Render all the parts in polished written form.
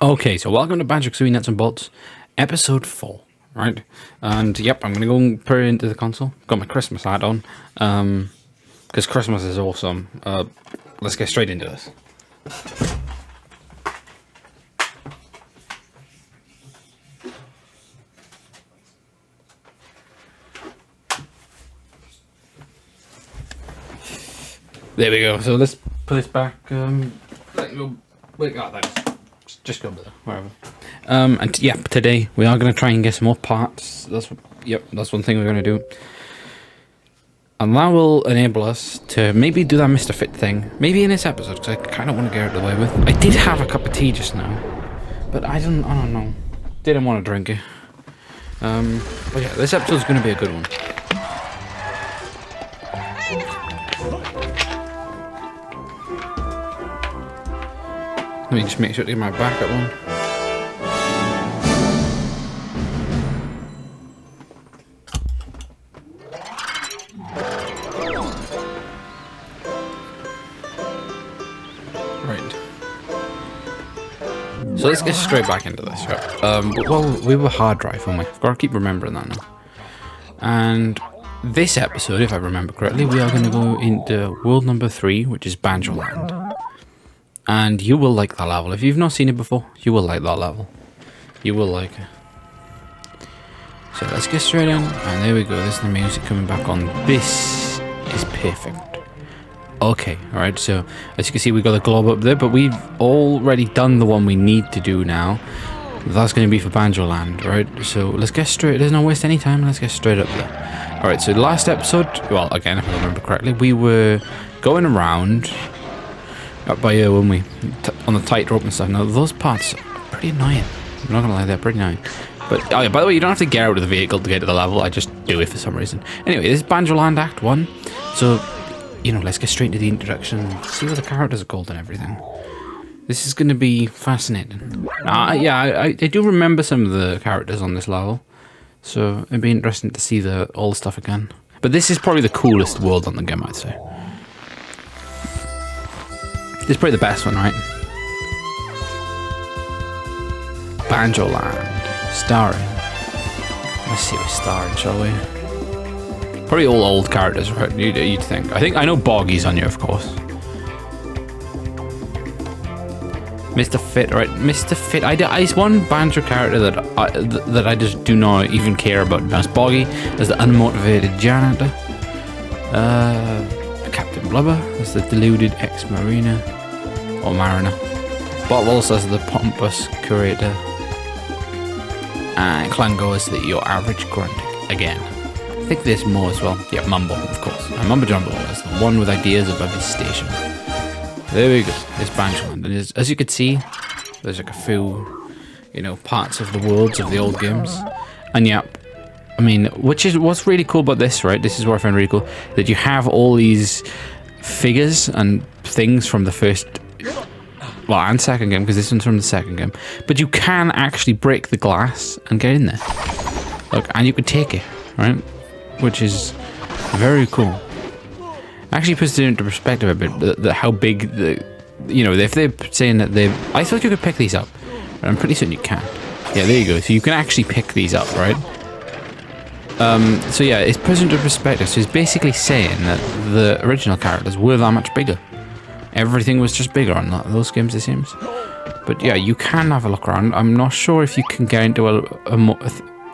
Okay, so welcome to Banjo-Kazooie Nuts and Bolts, episode 4, right? And yep, I'm gonna go and put it into the console. Got my Christmas hat on, because Christmas is awesome. Let's get straight into this. There we go. So let's put this back. Just go there, wherever. And yeah, today we are going to try and get some more parts. That's one thing we're going to do. And that will enable us to maybe do that Mr. Fit thing. Maybe in this episode, because I kind of want to get out of the way with. I did have a cup of tea just now, but I don't know. Didn't want to drink it. But yeah, this episode's going to be a good one. Let me just make sure to get my backup one. Right. So let's get straight back into this. Right? Well, we were hard drive, weren't we? I've got to keep remembering that now. And this episode, if I remember correctly, we are going to go into world number 3, which is Banjo Land. And you will like that level. If you've not seen it before, you will like that level. You will like it. So let's get straight in. And there we go. There's the music coming back on. This is perfect. Okay, alright. So as you can see, we got the globe up there. But we've already done the one we need to do now. That's going to be for Banjo Land, right? So let's get straight. There's no waste any time. Let's get straight up there. Alright, so last episode, well, again, if I remember correctly, we were going around up by here, weren't we? On the tightrope and stuff. Now, those parts are pretty annoying. I'm not gonna lie, they're pretty annoying. But, oh yeah, by the way, you don't have to get out of the vehicle to get to the level. I just do it for some reason. Anyway, this is Banjo Land Act 1. So, you know, let's get straight into the introduction. See what the characters are called and everything. This is gonna be fascinating. Yeah, I do remember some of the characters on this level. So, it'd be interesting to see all the stuff again. But this is probably the coolest world on the game, I'd say. This is probably the best one, right? Banjo Land. Starring. Let's see who's starring, shall we? Probably all old characters, right? You'd think. I know Boggy's on here, of course. Mr. Fit, right? Mr. Fit. It's one Banjo character that I just do not even care about. That's Boggy. There's the unmotivated janitor. Captain Blubber. There's the deluded ex-mariner. Or mariner. Bottles as the pompous curator. And Clango as your average grunt again. I think there's more as well. Yeah, Mumbo, of course. And Mumbo Jumbo is the one with ideas above his station. There we go. It's Banjo Land. And as you can see, there's like a few, parts of the worlds of the old games. And yeah, I mean, what's really cool about this, right? This is what I find really cool. That you have all these figures and things from the first, well, and second game, because this one's from the second game. But you can actually break the glass and get in there. Look, and you can take it, right? Which is very cool. Actually puts it into perspective a bit, how big if they're saying that I thought you could pick these up, but I'm pretty certain you can. Yeah, there you go. So you can actually pick these up, right? So yeah, it's puts into perspective. So it's basically saying that the original characters were that much bigger. Everything was just bigger on those games, it seems. But yeah, you can have a look around. I'm not sure if you can get into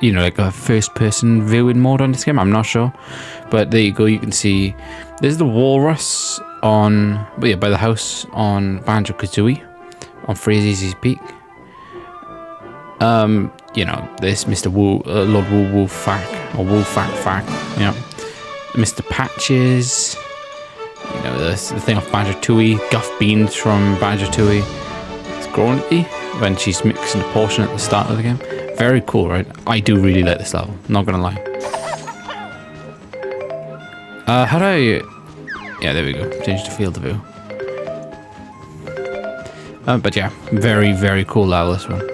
like a first-person viewing mode on this game. I'm not sure. But there you go. You can see there's the walrus by the house on Banjo-Kazooie on Freeze's Peak. This Mr. Lord Woo Fack or Woo Fack. Mr. Patches. The thing off Banjo-Tooie, Guff Beans from Banjo-Tooie. It's Grunty when she's mixing the potion at the start of the game. Very cool, right? I do really like this level, not gonna lie. How do I... Yeah, there we go. Change the field of view. But yeah, very, very cool level, this one.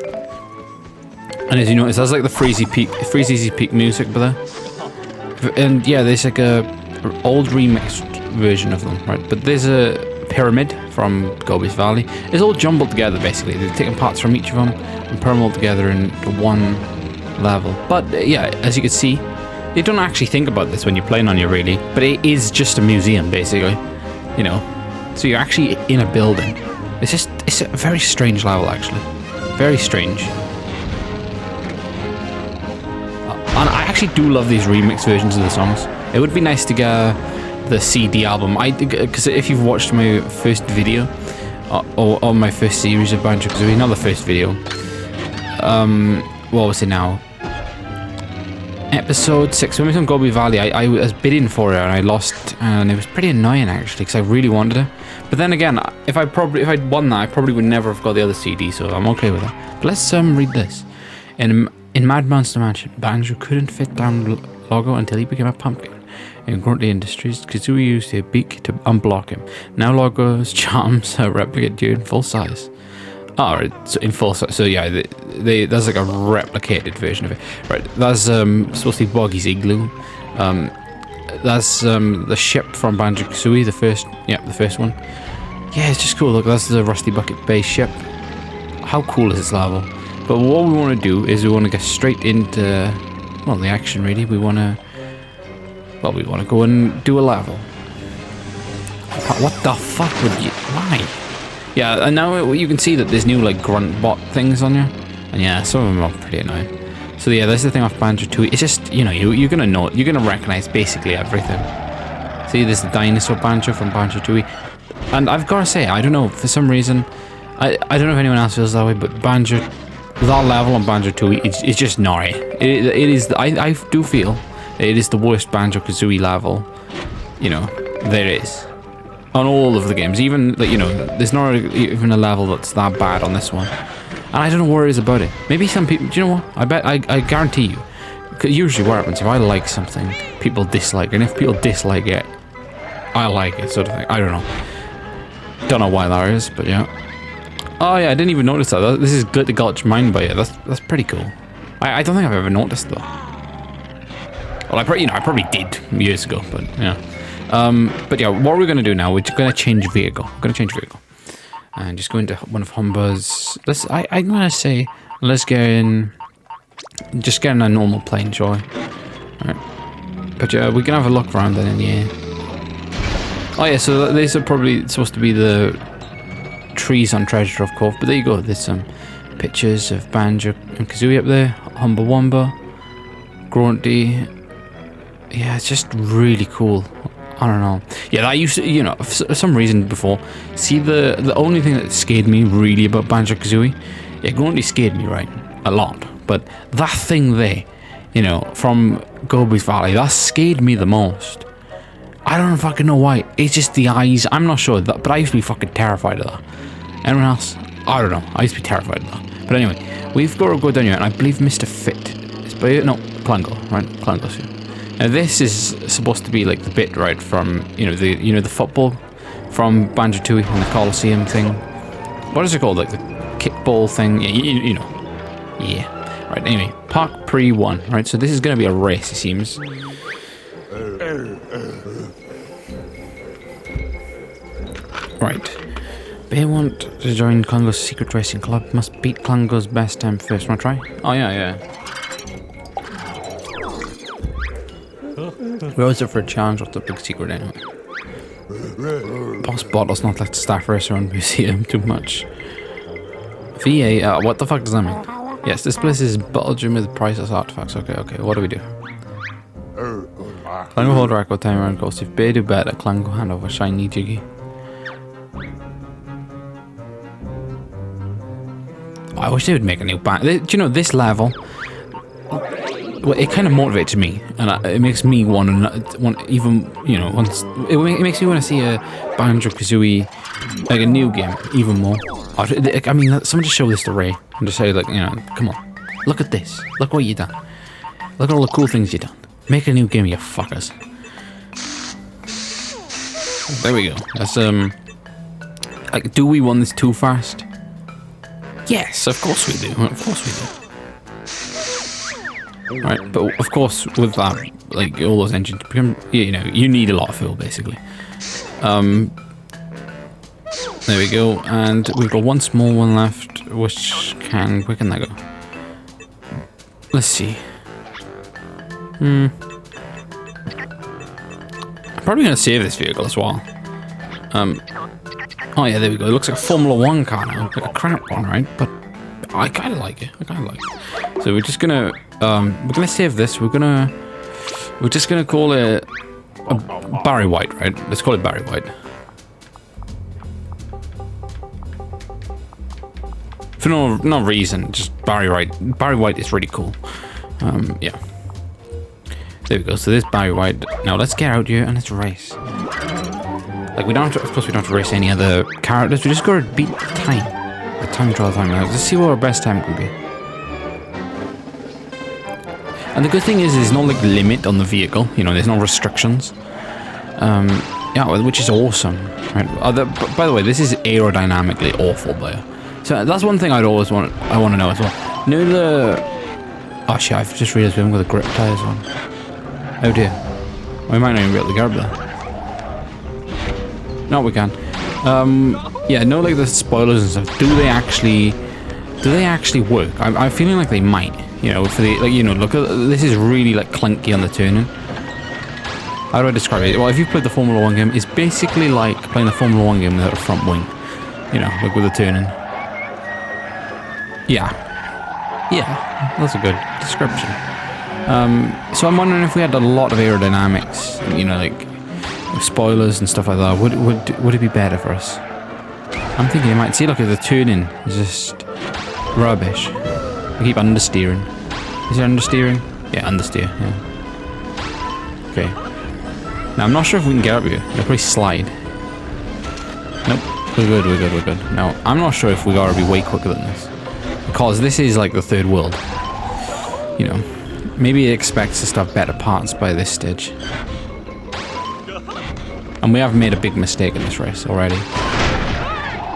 And as you notice, that's like the Freeze's Peak music, but there. And yeah, there's like a old remixed version of them, right? But there's a pyramid from Gobi's Valley. It's all jumbled together basically. They've taken parts from each of them and put them all together into one level. But yeah, as you can see, you don't actually think about this when you're playing on it really, but it is just a museum basically, you know. So you're actually in a building. It's a very strange level actually, very strange. And I actually do love these remix versions of the songs. It would be nice to get the CD album. Because if you've watched my first video, or my first series of Banjo-Kazooie, not the first video. What was it now? Episode 6, when we was on Gobi Valley, I was bidding for it and I lost, and it was pretty annoying actually because I really wanted it. But then again, if I'd won that, I probably would never have got the other CD, so I'm okay with that. But let's read this. In Mad Monster Mansion, Banjo couldn't fit down Logo until he became a pumpkin. In Grunty Industries, Kazooie used their beak to unblock him. Now Logo's charms are replicated in full size. Oh, right, so in full size. So yeah, there's like a replicated version of it. Right, that's supposed to be Boggy's igloo. That's the ship from Banjo-Kazooie, the first one. Yeah, it's just cool. Look, that's the Rusty Bucket base ship. How cool is this level? But what we want to do is we want to get straight into, well, the action really. We want to go and do a level. What the fuck would you, why? Yeah, and now you can see that there's new like grunt bot things on you. And yeah, some of them are pretty annoying. So yeah, that's the thing off Banjo-Tooie. It's just, you know, you're gonna recognize basically everything. See, there's the dinosaur Banjo from Banjo-Tooie. And I've got to say, I don't know, for some reason, I don't know if anyone else feels that way, but that level on Banjo-Tooie is just gnarly. It is, I do feel it is the worst Banjo-Kazooie level, you know, there is. On all of the games, even, like, you know, there's not even a level that's that bad on this one. And I don't know what it is about it. Maybe some people, do you know what? I guarantee you, usually what happens, if I like something, people dislike it, and if people dislike it, I like it, sort of thing. I don't know. Don't know why that is, but yeah. Oh yeah, I didn't even notice that. This is Glitter Gulch Mine by it. That's pretty cool. I don't think I've ever noticed though. Well, I probably did years ago, but yeah. But yeah, what we're gonna do now? We're just gonna change vehicle. We're gonna change vehicle, and just go into one of Humba's. I'm gonna say let's get in. Just get in a normal plane, shall we? Alright. But yeah, we can have a look around then in the air. Oh yeah, so these are probably supposed to be the trees on Treasure of Cove, but there you go. There's some pictures of Banjo and Kazooie up there. Humba Wumba, Grunty. Yeah, it's just really cool. I don't know. Yeah, I used to, you know, for some reason before. See, the only thing that scared me really about Banjo-Kazooie, yeah, Grunty scared me, right, a lot. But that thing there, you know, from Gobi's Valley, that scared me the most. I don't fucking know why. It's just the eyes. I'm not sure, but I used to be fucking terrified of that. Anyone else? I don't know. I used to be terrified of that. But anyway, we've got to go down here, and I believe Mr. Fit is by, no, Klango, right? Klango's here. Now this is supposed to be like the bit, right, from, you know, the football from Banjo-Tooie and the Coliseum thing. What is it called? Like the kickball thing? Yeah, you know. Yeah. Right, anyway, Park Pre-1, right? So this is going to be a race, it seems. Right. They want to join Klango's secret racing club. Must beat Klango's best time first. Wanna try? Oh, yeah. We're always up for a challenge. What's the big secret anyway? Boss Bot does not let the staff race around museum too much. VA, what the fuck does that mean? Yes, this place is Belgium with priceless artifacts. Okay, what do we do? Klango hold record time around Ghost. If Bay do better, Klango hand over shiny Jiggy. I wish they would make a new band. Do you know, this level, well, it kind of motivates me, and it makes me want even, you know, it makes me want to see a Banjo-Kazooie, like a new game, even more. I mean, someone just show this to Ray, and just say, like, you know, come on, look at this, look what you done, look at all the cool things you done. Make a new game, you fuckers. There we go. That's like, do we want this too fast? Yes, of course we do. Of course we do. Right, but of course with that, like all those engines become, you know, you need a lot of fuel basically. There we go. And we've got one small one left, where can that go? Let's see. I'm probably going to save this vehicle as well. Oh yeah, there we go. It looks like a Formula 1 car now. Like a crap one, right? But I kind of like it. So we're just going to save this. We're just going to call it Barry White, right? Let's call it Barry White. For no reason, just Barry White. Barry White is really cool. Yeah. There we go. So there's Barry White. Now let's get out here and let's race. Like we don't have to, of course we don't have to race any other characters. We just got to beat time. The time trial time. Now let's see what our best time can be. And the good thing is there's no like limit on the vehicle. You know, there's no restrictions. Yeah, which is awesome. Right. By the way, this is aerodynamically awful, player. So that's one thing I want to know as well. You know the... Oh shit, I've just realised we haven't got the grip tyres on. Oh dear. We might not even be able to get up there. No, we can. Yeah, no, like the spoilers and stuff. Do they actually work? I'm feeling like they might. You know, for the, like, you know, look at this is really like clunky on the turning. How do I describe it? Well, if you've played the Formula 1 game, it's basically like playing the Formula 1 game without a front wing. You know, like with the turning. Yeah, that's a good description. So I'm wondering if we had a lot of aerodynamics, you know, like spoilers and stuff like that, would it be better for us? I'm thinking it might. See, look at the turning is just rubbish. We keep understeering. Is it understeering? Yeah, understeer. Yeah. Okay. Now I'm not sure if we can get up here. They'll probably slide. Nope. We're good. Now I'm not sure if we gotta be way quicker than this. Because this is like the third world. You know, maybe it expects us to have better parts by this stage. And we have made a big mistake in this race already.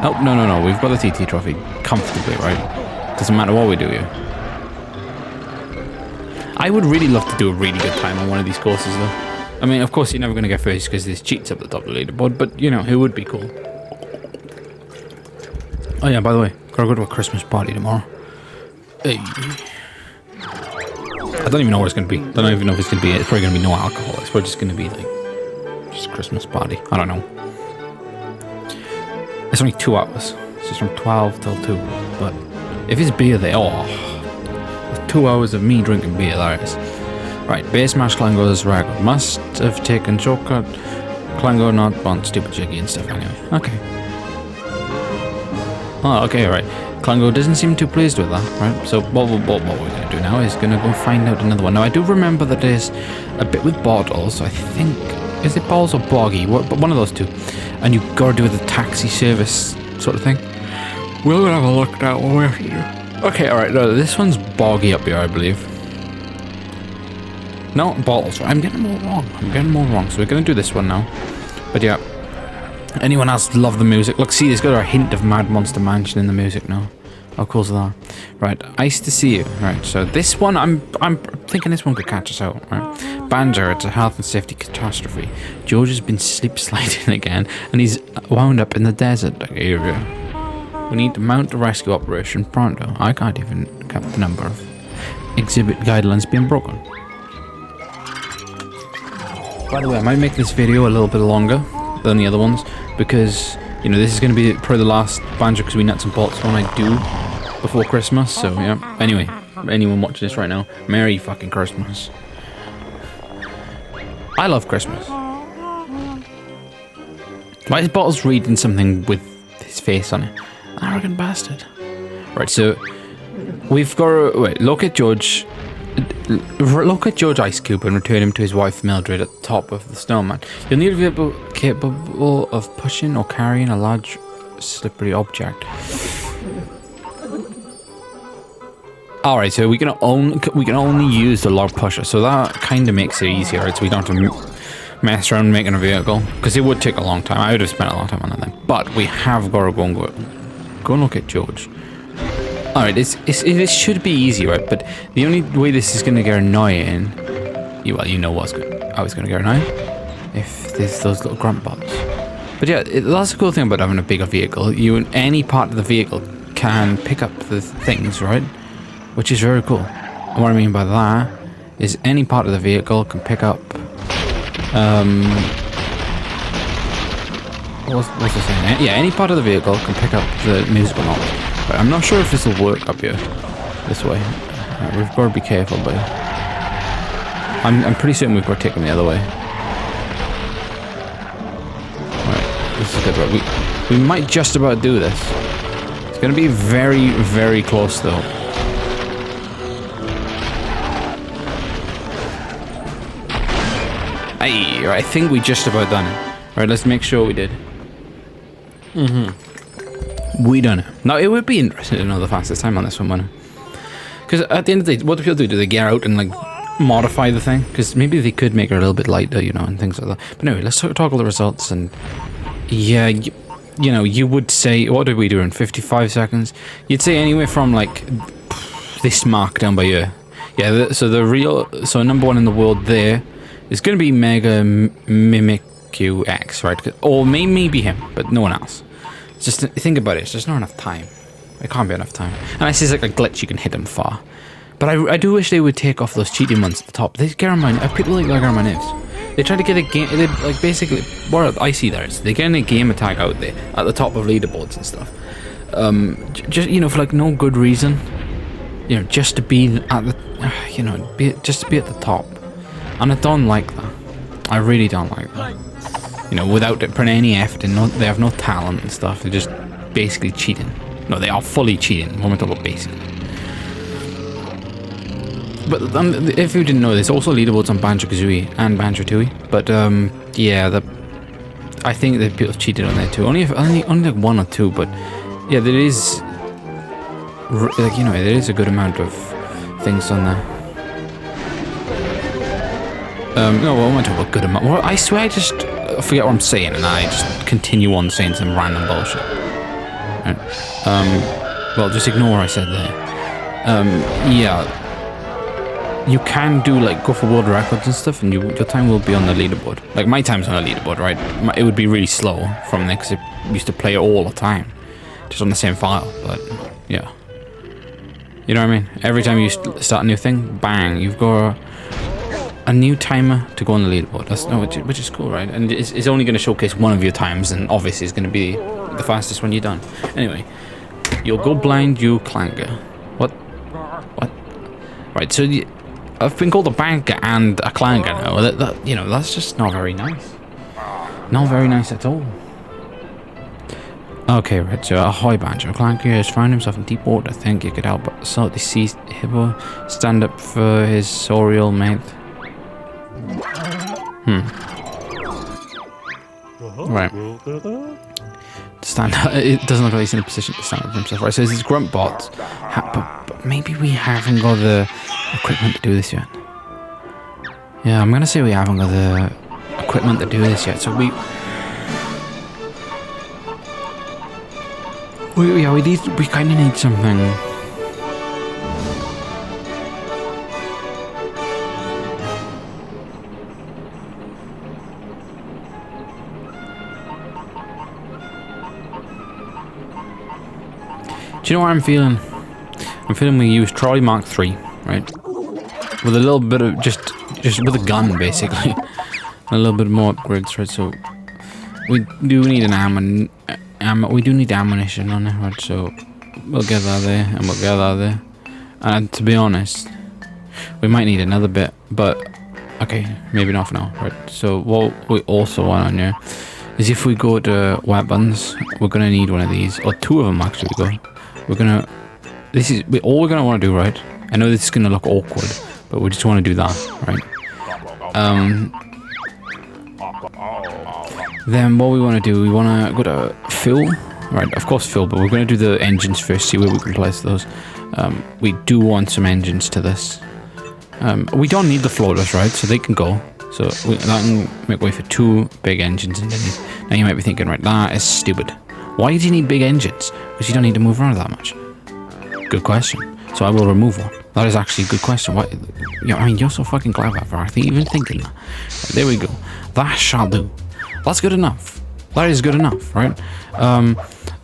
Oh, no. We've got the TT trophy comfortably, right? Doesn't matter what we do here. I would really love to do a really good time on one of these courses, though. I mean, of course, you're never going to get first because there's cheats up the top of the leaderboard, but, you know, it would be cool. Oh, yeah, by the way, gotta go to a Christmas party tomorrow. Hey. I don't even know what it's going to be. I don't even know if it's going to be... It's probably going to be no alcohol. It's probably just going to be, like, just a Christmas party. I don't know. It's only 2 hours. It's just from 12 till 2. But if it's beer, it's 2 hours of me drinking beer, that is. Right, base smash Klango's record. Must have taken shortcut. Klango not on stupid jiggy and stuff anyway. Okay. Oh, okay, right. Klango doesn't seem too pleased with that, right? So what we're going to do now is going to go find out another one. Now, I do remember that there's a bit with bottles. I think... Is it balls or boggy? One of those two. And you got to do the taxi service sort of thing. We'll have a look now. Okay, alright. No, this one's boggy up here, I believe. No, bottles. I'm getting them all wrong. So we're going to do this one now. But yeah. Anyone else love the music? Look, see, there's got a hint of Mad Monster Mansion in the music now. How cool is that? Right, Ice to See You. Right, so this one, I'm thinking this one could catch us out. Right, Banjo, it's a health and safety catastrophe. George has been slip sliding again, and he's wound up in the desert area. We need to mount a rescue operation pronto. I can't even count the number of exhibit guidelines being broken. By the way, I might make this video a little bit longer than the other ones, because, you know, this is going to be probably the last Banjo-Kazooie Nuts and Bolts one I do before Christmas, so yeah. Anyway, anyone watching this right now, Merry fucking Christmas. I love Christmas. Why is Bottles reading something with his face on it? Arrogant bastard. Right, so we've got to, wait, locate George Ice Cube and return him to his wife Mildred at the top of the snowman. You'll need a vehicle capable of pushing or carrying a large slippery object. Alright, so we can only use the log pusher, so that kind of makes it easier, right? So we don't have to mess around making a vehicle, because it would take a long time. I would have spent a long time on that thing. But we have got to go and look at George. Alright, it should be easy, right? But the only way this is going to get annoying... Well, you know how it's going to get annoying. If there's those little grunt bots. But yeah, that's the cool thing about having a bigger vehicle. You, in any part of the vehicle, can pick up the things, right? Which is very cool. And what I mean by that is any part of the vehicle can pick up, what's the saying? Yeah, any part of the vehicle can pick up the musical notes. But I'm not sure if this will work up here, this way. We've got to be careful, but I'm pretty certain we've got to take them the other way. Alright, this is good, right? We might just about do this. It's going to be very, very close, though. Hey, right, I think we just about done it. Alright, let's make sure we did. We done it. Now, it would be interesting to know the fastest time on this one, wouldn't it? Because at the end of the day, what do people do? Do they get out and, like, modify the thing? Because maybe they could make it a little bit lighter, you know, and things like that. But anyway, let's talk all the results. And yeah, you know, you would say, what did we do in 55 seconds? You'd say anywhere from, like, this mark down by here. Yeah, so number one in the world there is going to be Mega Mimic QX, right? Or maybe him, but no one else. Just think about it, it's just not enough time. It can't be enough time. Unless it's like a glitch, you can hit them far. But I do wish they would take off those cheating ones at the top. They get on my people like on my nerves. They try to get a game, they, like basically, what I see there is they get a game attack out there at the top of leaderboards and stuff. Just, you know, for like no good reason. You know, just to be at the, you know, just to be at the top. And I don't like that. I really don't like that. You know, without putting any effort in, they have no talent and stuff. They're just basically cheating. No, they are fully cheating. When we talk about basically. But if you didn't know, there's also leaderboards on Banjo-Kazooie and Banjo-Tooie. But yeah, I think that people cheated on there too. Only like one or two, but yeah, there is, like, you know, there is a good amount of things on there. No, well, I'm not talking about good amount. Well, I swear I just forget what I'm saying and I just continue on saying some random bullshit. Right. Well, just ignore what I said there. Yeah. You can do, like, go for world records and stuff, and your time will be on the leaderboard. Like, my time's on the leaderboard, right? It would be really slow from there, because I used to play it all the time. Just on the same file, but, yeah. You know what I mean? Every time you start a new thing, bang, you've got a new timer to go on the leaderboard. Which is cool, right? And it's only going to showcase one of your times, and obviously it's going to be the fastest when you're done. Anyway, you'll go blind, you clanker. What? Right, so I've been called a banker and a clanker now. That you know, that's just not very nice. Not very nice at all. Okay, right, so ahoy Banjo. Clanker has found himself in deep water. Think you could help but sort deceased hippo stand up for his sorial mate. Right. Stand up. It doesn't look like he's in a position to stand up for himself. Right, so this is grunt bot. But maybe we haven't got the equipment to do this yet. Yeah, I'm gonna say we haven't got the equipment to do this yet. So we kind of need something. Do you know what I'm feeling? I'm feeling we use Trolley Mark III, right? With a little bit of just with a gun, basically. A little bit more upgrades, right? So we do need an we do need ammunition on it, right? So we'll get that there, and we'll get that there. And to be honest, we might need another bit, but okay, maybe not for now, right? So what we also want on here is if we go to weapons, we're gonna need one of these, or two of them actually. We're gonna. This is all we're gonna want to do, right? I know this is gonna look awkward, but we just want to do that, right? Then what we want to do, we want to go to fill, right? Of course fill, but we're going to do the engines first, see where we can place those. We do want some engines to this. We don't need the floaters, right? So they can go. So that can make way for two big engines underneath. Now you might be thinking, right, that is stupid. Why do you need big engines? Because you don't need to move around that much. Good question. So I will remove one. That is actually a good question. Why? You know, I mean, you're so fucking clever for even thinking that. There we go. That shall do. That's good enough. That is good enough, right?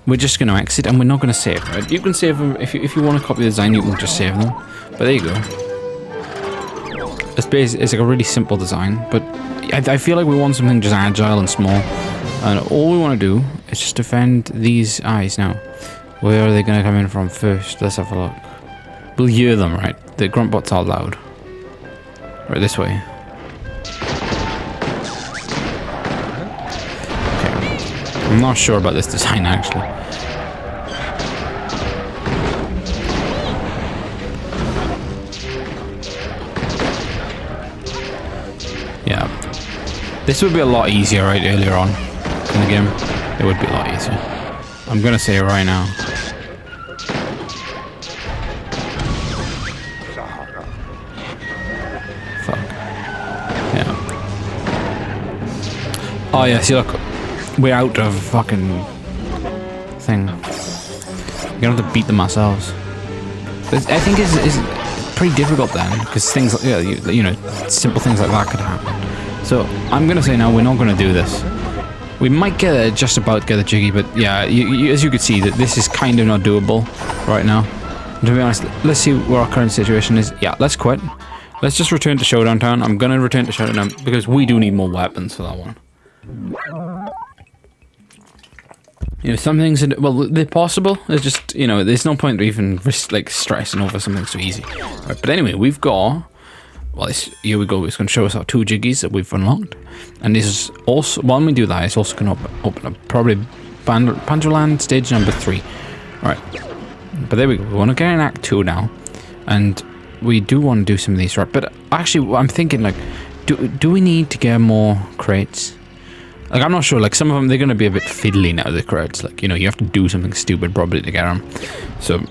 We're just going to exit and we're not going to save, right? You can save them if you want to copy the design. You can just save them. But there you go. It's like a really simple design, but I feel like we want something just agile and small. And all we want to do is just defend these eyes now. Where are they going to come in from first? Let's have a look. We'll hear them, right? The grunt bots are loud. Right, this way. Okay. I'm not sure about this design, actually. Yeah. This would be a lot easier, right, earlier on in the game. It would be a lot easier. I'm gonna say it right now. Fuck. Yeah. Oh yeah, see look. We're out of fucking thing. We're gonna have to beat them ourselves. But I think it's pretty difficult then, because things like, yeah, you know, simple things like that could happen. So I'm gonna say now we're not gonna do this. We might just about get a jiggy, but yeah, as you can see, that this is kind of not doable right now. And to be honest, let's see where our current situation is. Yeah, let's quit. Let's just return to Showdown Town. I'm gonna return to Showdown Town because we do need more weapons for that one. You know, some things, well, they're possible. It's just, you know, there's no point even like stressing over something so easy. Right, but anyway, we've got. Well, here we go. It's going to show us our 2 jiggies that we've unlocked. And this is also, when we do that, it's also going to open up probably Banjo-Land stage number 3. Alright. But there we go. We want to get in Act 2 now. And we do want to do some of these, right? But actually, I'm thinking, like, do we need to get more crates? Like, I'm not sure. Like, some of them, they're going to be a bit fiddly now, the crates. Like, you know, you have to do something stupid probably to get them. So,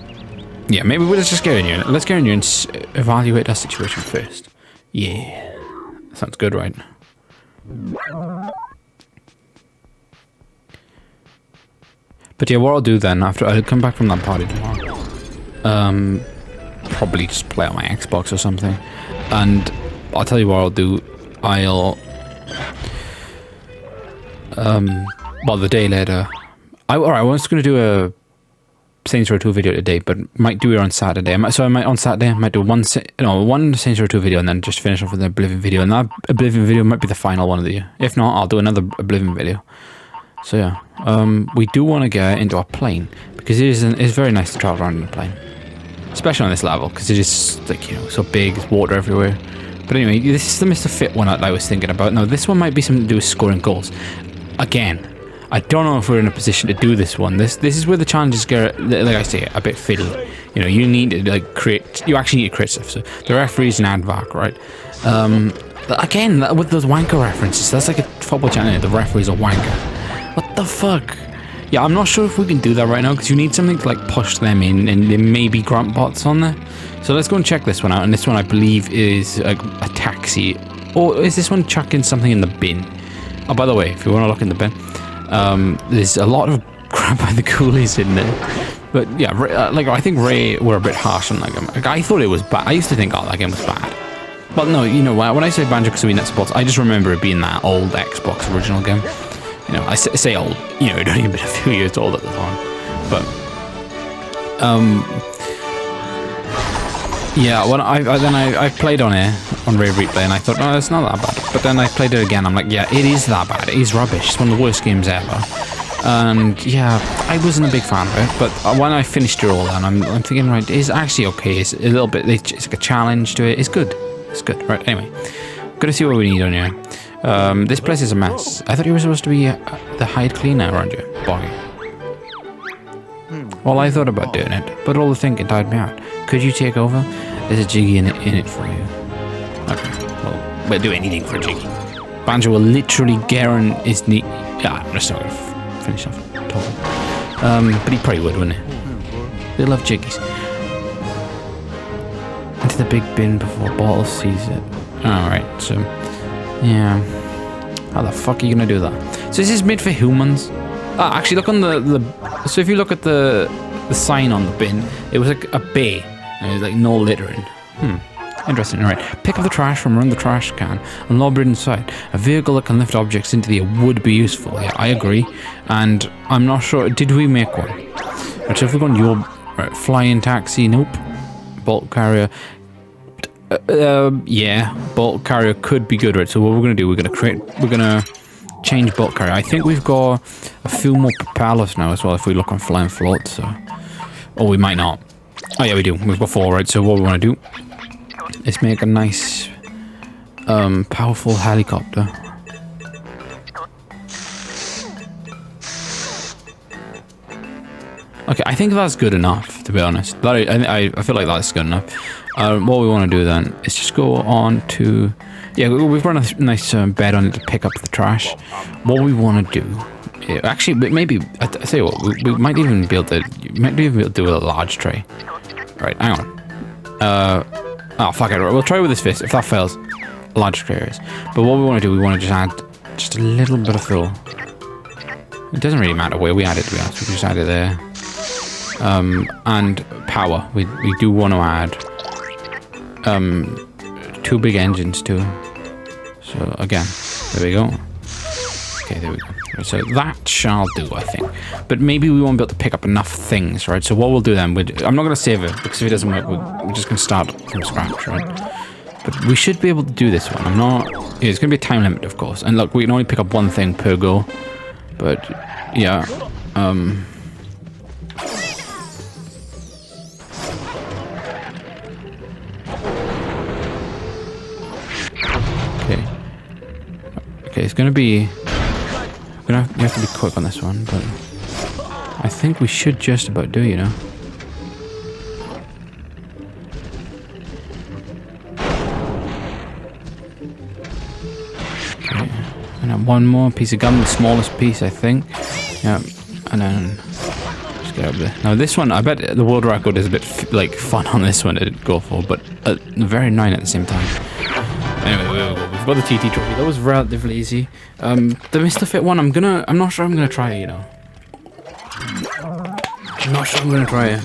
yeah, maybe we'll just get in here. Let's get in here and evaluate our situation first. Yeah, sounds good, right? But yeah, what I'll do then, after I come back from that party tomorrow, probably just play on my Xbox or something. And I'll tell you what I'll do. I'll, well, the day later, alright, I was going to do a Saints Row 2 video today, but might do it on Saturday. On Saturday I might do one Saints Row 2 video and then just finish off with an Oblivion video, and that Oblivion video might be the final one of the year. If not, I'll do another Oblivion video. So yeah, we do want to get into our plane because it's very nice to travel around in a plane, especially on this level because it is, like, you know, so big, there's water everywhere. But anyway, this is the Mr. Fit one that I was thinking about. Now this one might be something to do with scoring goals. Again, I don't know if we're in a position to do this one. This is where the challenges get, like I say, a bit fiddly. You know, you need to like create. You actually need to create stuff. So the referee's an advac, right? Again, with those wanker references, that's like a football channel. The referee's a wanker. What the fuck? Yeah, I'm not sure if we can do that right now because you need something to like push them in, and there may be grunt bots on there. So let's go and check this one out. And this one, I believe, is a taxi, or is this one chucking something in the bin? Oh, by the way, if you want to look in the bin. There's a lot of crap by the coolies in there, but yeah, like I think Ray were a bit harsh on that game. Like, I thought it was bad. I used to think, oh, that game was bad. But no, you know, when I say Banjo-Kazooie Net Sports, I just remember it being that old Xbox original game. You know, I say old, you know, it only been a few years old at the time. But yeah, when I played on it on Ray Replay, and I thought, no, it's not that bad. But then I played it again. I'm like, yeah, it is that bad. It is rubbish. It's one of the worst games ever. And yeah, I wasn't a big fan of it. But when I finished it all, then I'm thinking, right, it's actually okay. It's a little bit. It's like a challenge to it. It's good. It's good. Right. Anyway, gotta see what we need on here. This place is a mess. I thought you were supposed to be the hide cleaner around here, Boggy. Well, I thought about doing it, but all the thinking died me out. Could you take over? There's a jiggy in it for you. Okay, well, we'll do anything for a jiggy. Banjo will literally guarantee his knee. Yeah, I'm just not gonna finish off talking. But he probably would, wouldn't he? They love jiggies. Into the big bin before Bottles sees it. Alright, so yeah. How the fuck are you gonna do that? So this is made for humans. Actually, look on the. So if you look at the sign on the bin, it was like a bay, and it was like no littering. Interesting. All right. Pick up the trash from around the trash can and lob it inside. A vehicle that can lift objects into the air would be useful. Yeah, I agree. And I'm not sure. Did we make one? Right, so if we're going your flying taxi, nope. Bulk carrier. Yeah, bulk carrier could be good, right? So what we're gonna do? We're gonna change bulk carrier. I think we've got a few more propellers now as well. If we look on flying floats, so oh, we might not. Oh yeah, we do. We've got 4, right? So what we want to do is make a nice, powerful helicopter. Okay, I think that's good enough, to be honest. I feel like that's good enough. What we want to do then is just go on to... Yeah, we've run a nice bed on it to pick up the trash. What we want to do... Actually, maybe... I tell you what, we might even be able to... do a large tray. Right, hang on. Oh, fuck it. We'll try with this fist. If that fails, a large tray is. But what we want to do, we want to just add just a little bit of fill. It doesn't really matter where we add it, to be honest. We can just add it there. And power. We do want to add 2 big engines too. So again, there we go. Okay, there we go. So that shall do, I think. But maybe we won't be able to pick up enough things, right? So what we'll do then, I'm not going to save it, because if it doesn't work, we're just going to start from scratch, right? But we should be able to do this one. I'm not... Yeah, it's going to be a time limit, of course. And look, we can only pick up 1 thing per go. But, yeah. Okay, it's going to be... You have to be quick on this one, but... I think we should just about do, you know? Okay, and then 1 more piece of gum, the smallest piece, I think. Yeah, and then... Just get up there. Now this one, I bet the world record is a bit, fun on this one to go for, but very annoying at the same time. Anyway, we've got the TT trophy. That was relatively easy. The Mr. Fit one, I'm not sure I'm gonna try it, you know. I'm not sure I'm gonna try it.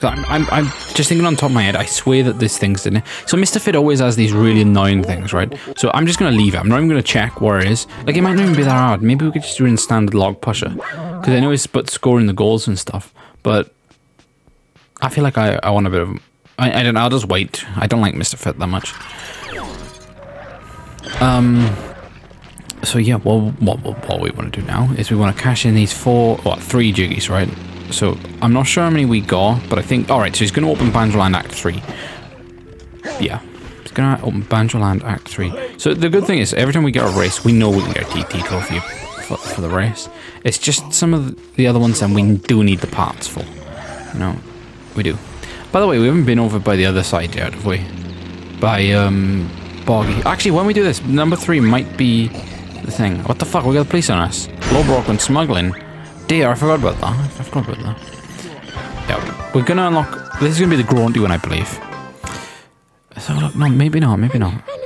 I'm just thinking on top of my head, I swear that this thing's in it. So Mr. Fit always has these really annoying things, right? So I'm just gonna leave it. I'm not even gonna check where it is. Like, it might not even be that hard. Maybe we could just do it in standard log pusher. Because I know it's about scoring the goals and stuff. But I feel like I want a bit of... I don't know, I'll just wait. I don't like Mr. Fit that much. So yeah, what we want to do now is we want to cash in these 3 jiggies, right? So I'm not sure how many we got, but I think... Alright, so he's going to open Banjo-Land Act 3. Yeah, he's going to open Banjo-Land Act 3. So the good thing is, every time we get a race, we know we can get a TT trophy for the race. It's just some of the other ones, and we do need the parts for. You know, we do. By the way, we haven't been over by the other side yet, have we? By, Boggy. Actually, when we do this, number 3 might be the thing. What the fuck? We got the police on us. Low broke and smuggling. Dear, I forgot about that. Yeah, we're gonna unlock... This is gonna be the Grunty one, I believe. So, look, no, maybe not.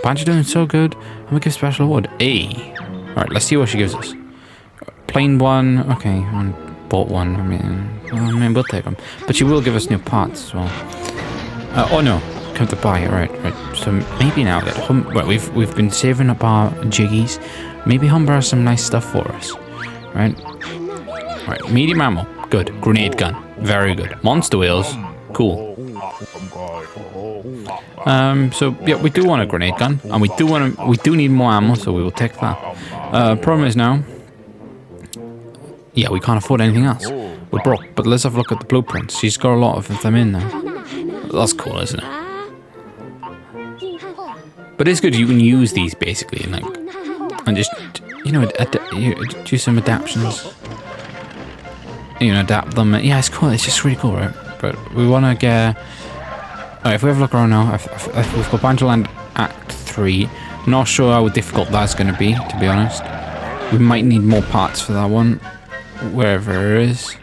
Banjo doing so good. I'm gonna give special award. A. Alright, let's see what she gives us. Plain 1. Okay, and bought 1. I mean, we'll take them. But she will give us new parts as well. Oh no. Come to buy it, right. So maybe now that we've been saving up our jiggies, maybe Humba has some nice stuff for us, right? Right, medium ammo, good. Grenade gun, very good. Monster wheels, cool. So yeah, we do want a grenade gun, and we do need more ammo, so we will take that. Problem is now, yeah, we can't afford anything else. We're broke, but let's have a look at the blueprints. She's got a lot of them in there. That's cool, isn't it? But it's good you can use these basically, and just, you know, do some adaptations. You know, adapt them. Yeah, it's cool. It's just really cool, right? But we want to get... Alright, if we have a look around now, we've got Banjo-Land Act 3. Not sure how difficult that's going to be honest. We might need more parts for that one, wherever it is.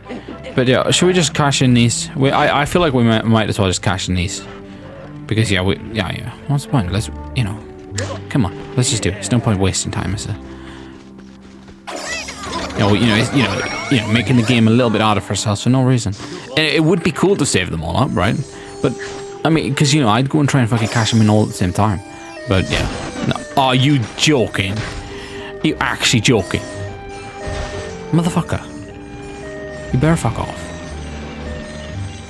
But yeah, should we just cash in these? I feel like we might as well just cash in these. Because yeah, yeah. What's the point? Let's, you know, come on, let's just do it. There's no point wasting time, is there? You know, making the game a little bit harder for ourselves for no reason. It would be cool to save them all up, right? But I mean, because, you know, I'd go and try and fucking cash them in all at the same time. But, yeah. No. Are you joking? Are you actually joking? Motherfucker. You better fuck off.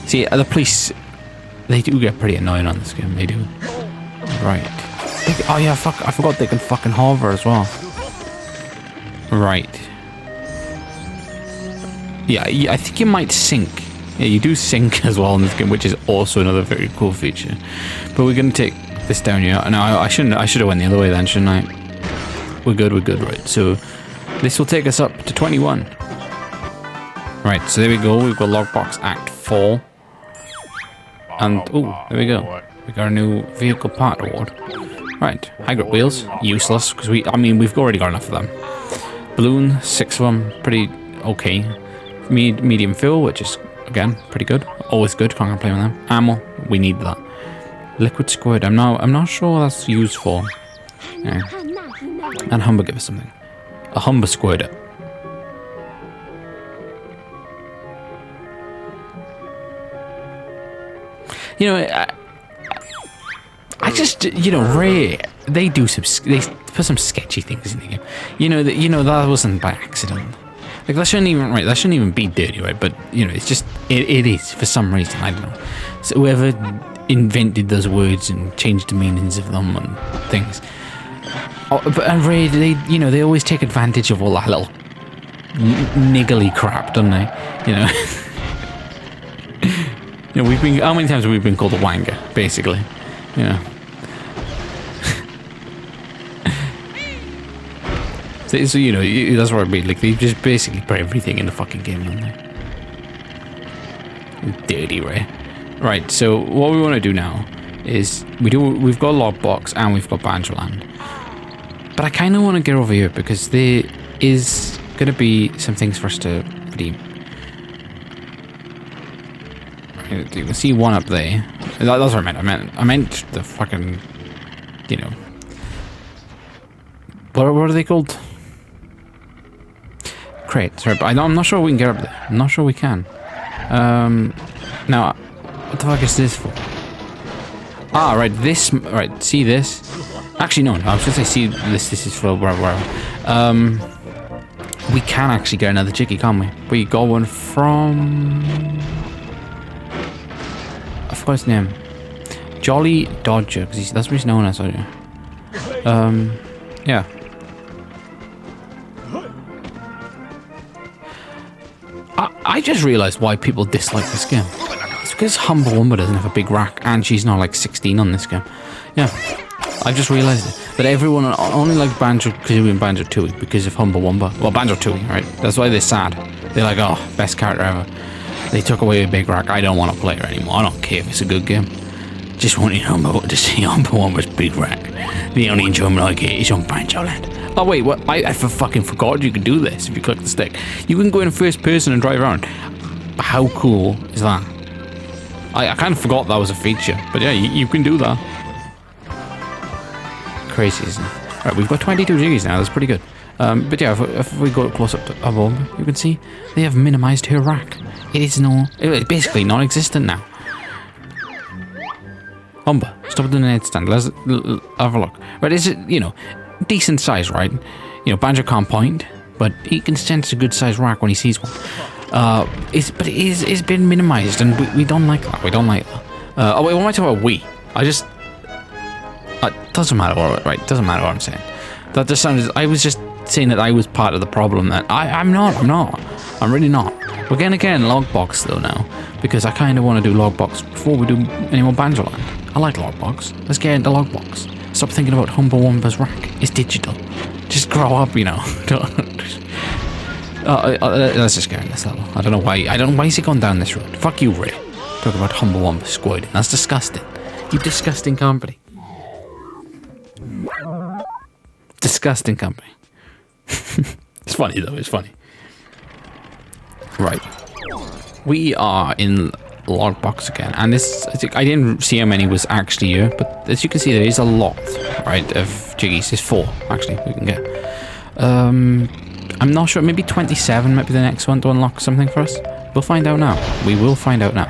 See, the police, they do get pretty annoying on this game. They do. Right. Oh, yeah, fuck. I forgot they can fucking hover as well. Right. Yeah, I think you might sink. Yeah, you do sink as well in this game, which is also another very cool feature. But we're going to take this down here. No, I should have went the other way then, shouldn't I? We're good, right. So this will take us up to 21. Right, so there we go. We've got Lockbox Act 4. And, oh, there we go. We got a new vehicle part award. Right, high grip wheels, useless, because we've already got enough of them. Balloon, 6 of them, pretty okay. Medium fuel, which is, again, pretty good. Always good, can't complain with them. Ammo, we need that. Liquid squid, I'm not sure what that's used for. Yeah. And Humba, give us something. A Humba squid. You know, I just, you know, Ray, they put some sketchy things in the game. You know that wasn't by accident. Like that shouldn't even be dirty, right? But you know, it's just it is for some reason. I don't know. So whoever invented those words and changed the meanings of them and things. And Ray, they always take advantage of all that little niggly crap, don't they? You know. You know, how many times have we been called a wanker, basically? You know. So, you know, that's what I mean. Like, they just basically put everything in the fucking game, don't they? Dirty, Ray. Right, so what we want to do now is we've got Logbox and we've got Banjo-Land. But I kind of want to get over here because there is going to be some things for us to redeem. You can see one up there. That's what I meant. I meant the fucking, you know, what are they called? Crates. Right, but I'm not sure we can get up there. I'm not sure we can. Now, what the fuck is this for? Ah, right. This. Right. See this? Actually, no. I was gonna say see this. This is for where. We can actually get another Jiggy, can't we? We got one from. I forgot his name. Jolly Dodger, because that's what he's known as. Yeah. I just realised why people dislike this game. It's because Humba Wumba doesn't have a big rack, and she's not like 16 on this game. Yeah. I just realised it. That everyone only like Banjo-Kazooie and Banjo-Tooie because of Humba Wumba. Well, Banjo-Tooie, right? That's why they're sad. They're like, oh, best character ever. They took away a big rack. I don't want to play it anymore. I don't care if it's a good game. Just wanted to see Humba Wumba's big rack. The only enjoyment I get is on Banjo-Land. Oh wait, what? I fucking forgot you could do this if you click the stick. You can go in first person and drive around. How cool is that? I kind of forgot that was a feature. But yeah, you can do that. Crazy, isn't it? Right, we've got 22 Jiggies now. That's pretty good. But yeah, if we go close up to Humba, you can see they have minimized her rack. It's basically non-existent now. Humba, stop doing an headstand. Let's have a look. Right, is it, you know, decent size, right? You know, Banjo can't point, but he can sense a good size rack when he sees one. It's been minimized, and we don't like that. We don't like that. Oh wait, what am I talking about? It doesn't matter what, right? Doesn't matter what I'm saying. That just sounded. I was just saying that I was part of the problem. That I'm not. I'm really not. We're gonna get Logbox though now, because I kind of want to do Logbox before we do any more Banjo-Land. I like Logbox. Let's get into Logbox. Stop thinking about Humba Wumba's rack. It's digital. Just grow up, you know. Let's just get in this level. I don't know why is he going down this road? Fuck you, Ray. Talk about Humba Wumba squid. That's disgusting. You disgusting company. Disgusting company. It's funny though. It's funny. Right. We are in Logbox again, and this, I didn't see how many was actually here, but as you can see there is a lot, right, of Jiggies. There's 4 actually we can get. I'm not sure, maybe 27 might be the next one to unlock something for us. We'll find out now. We will find out now.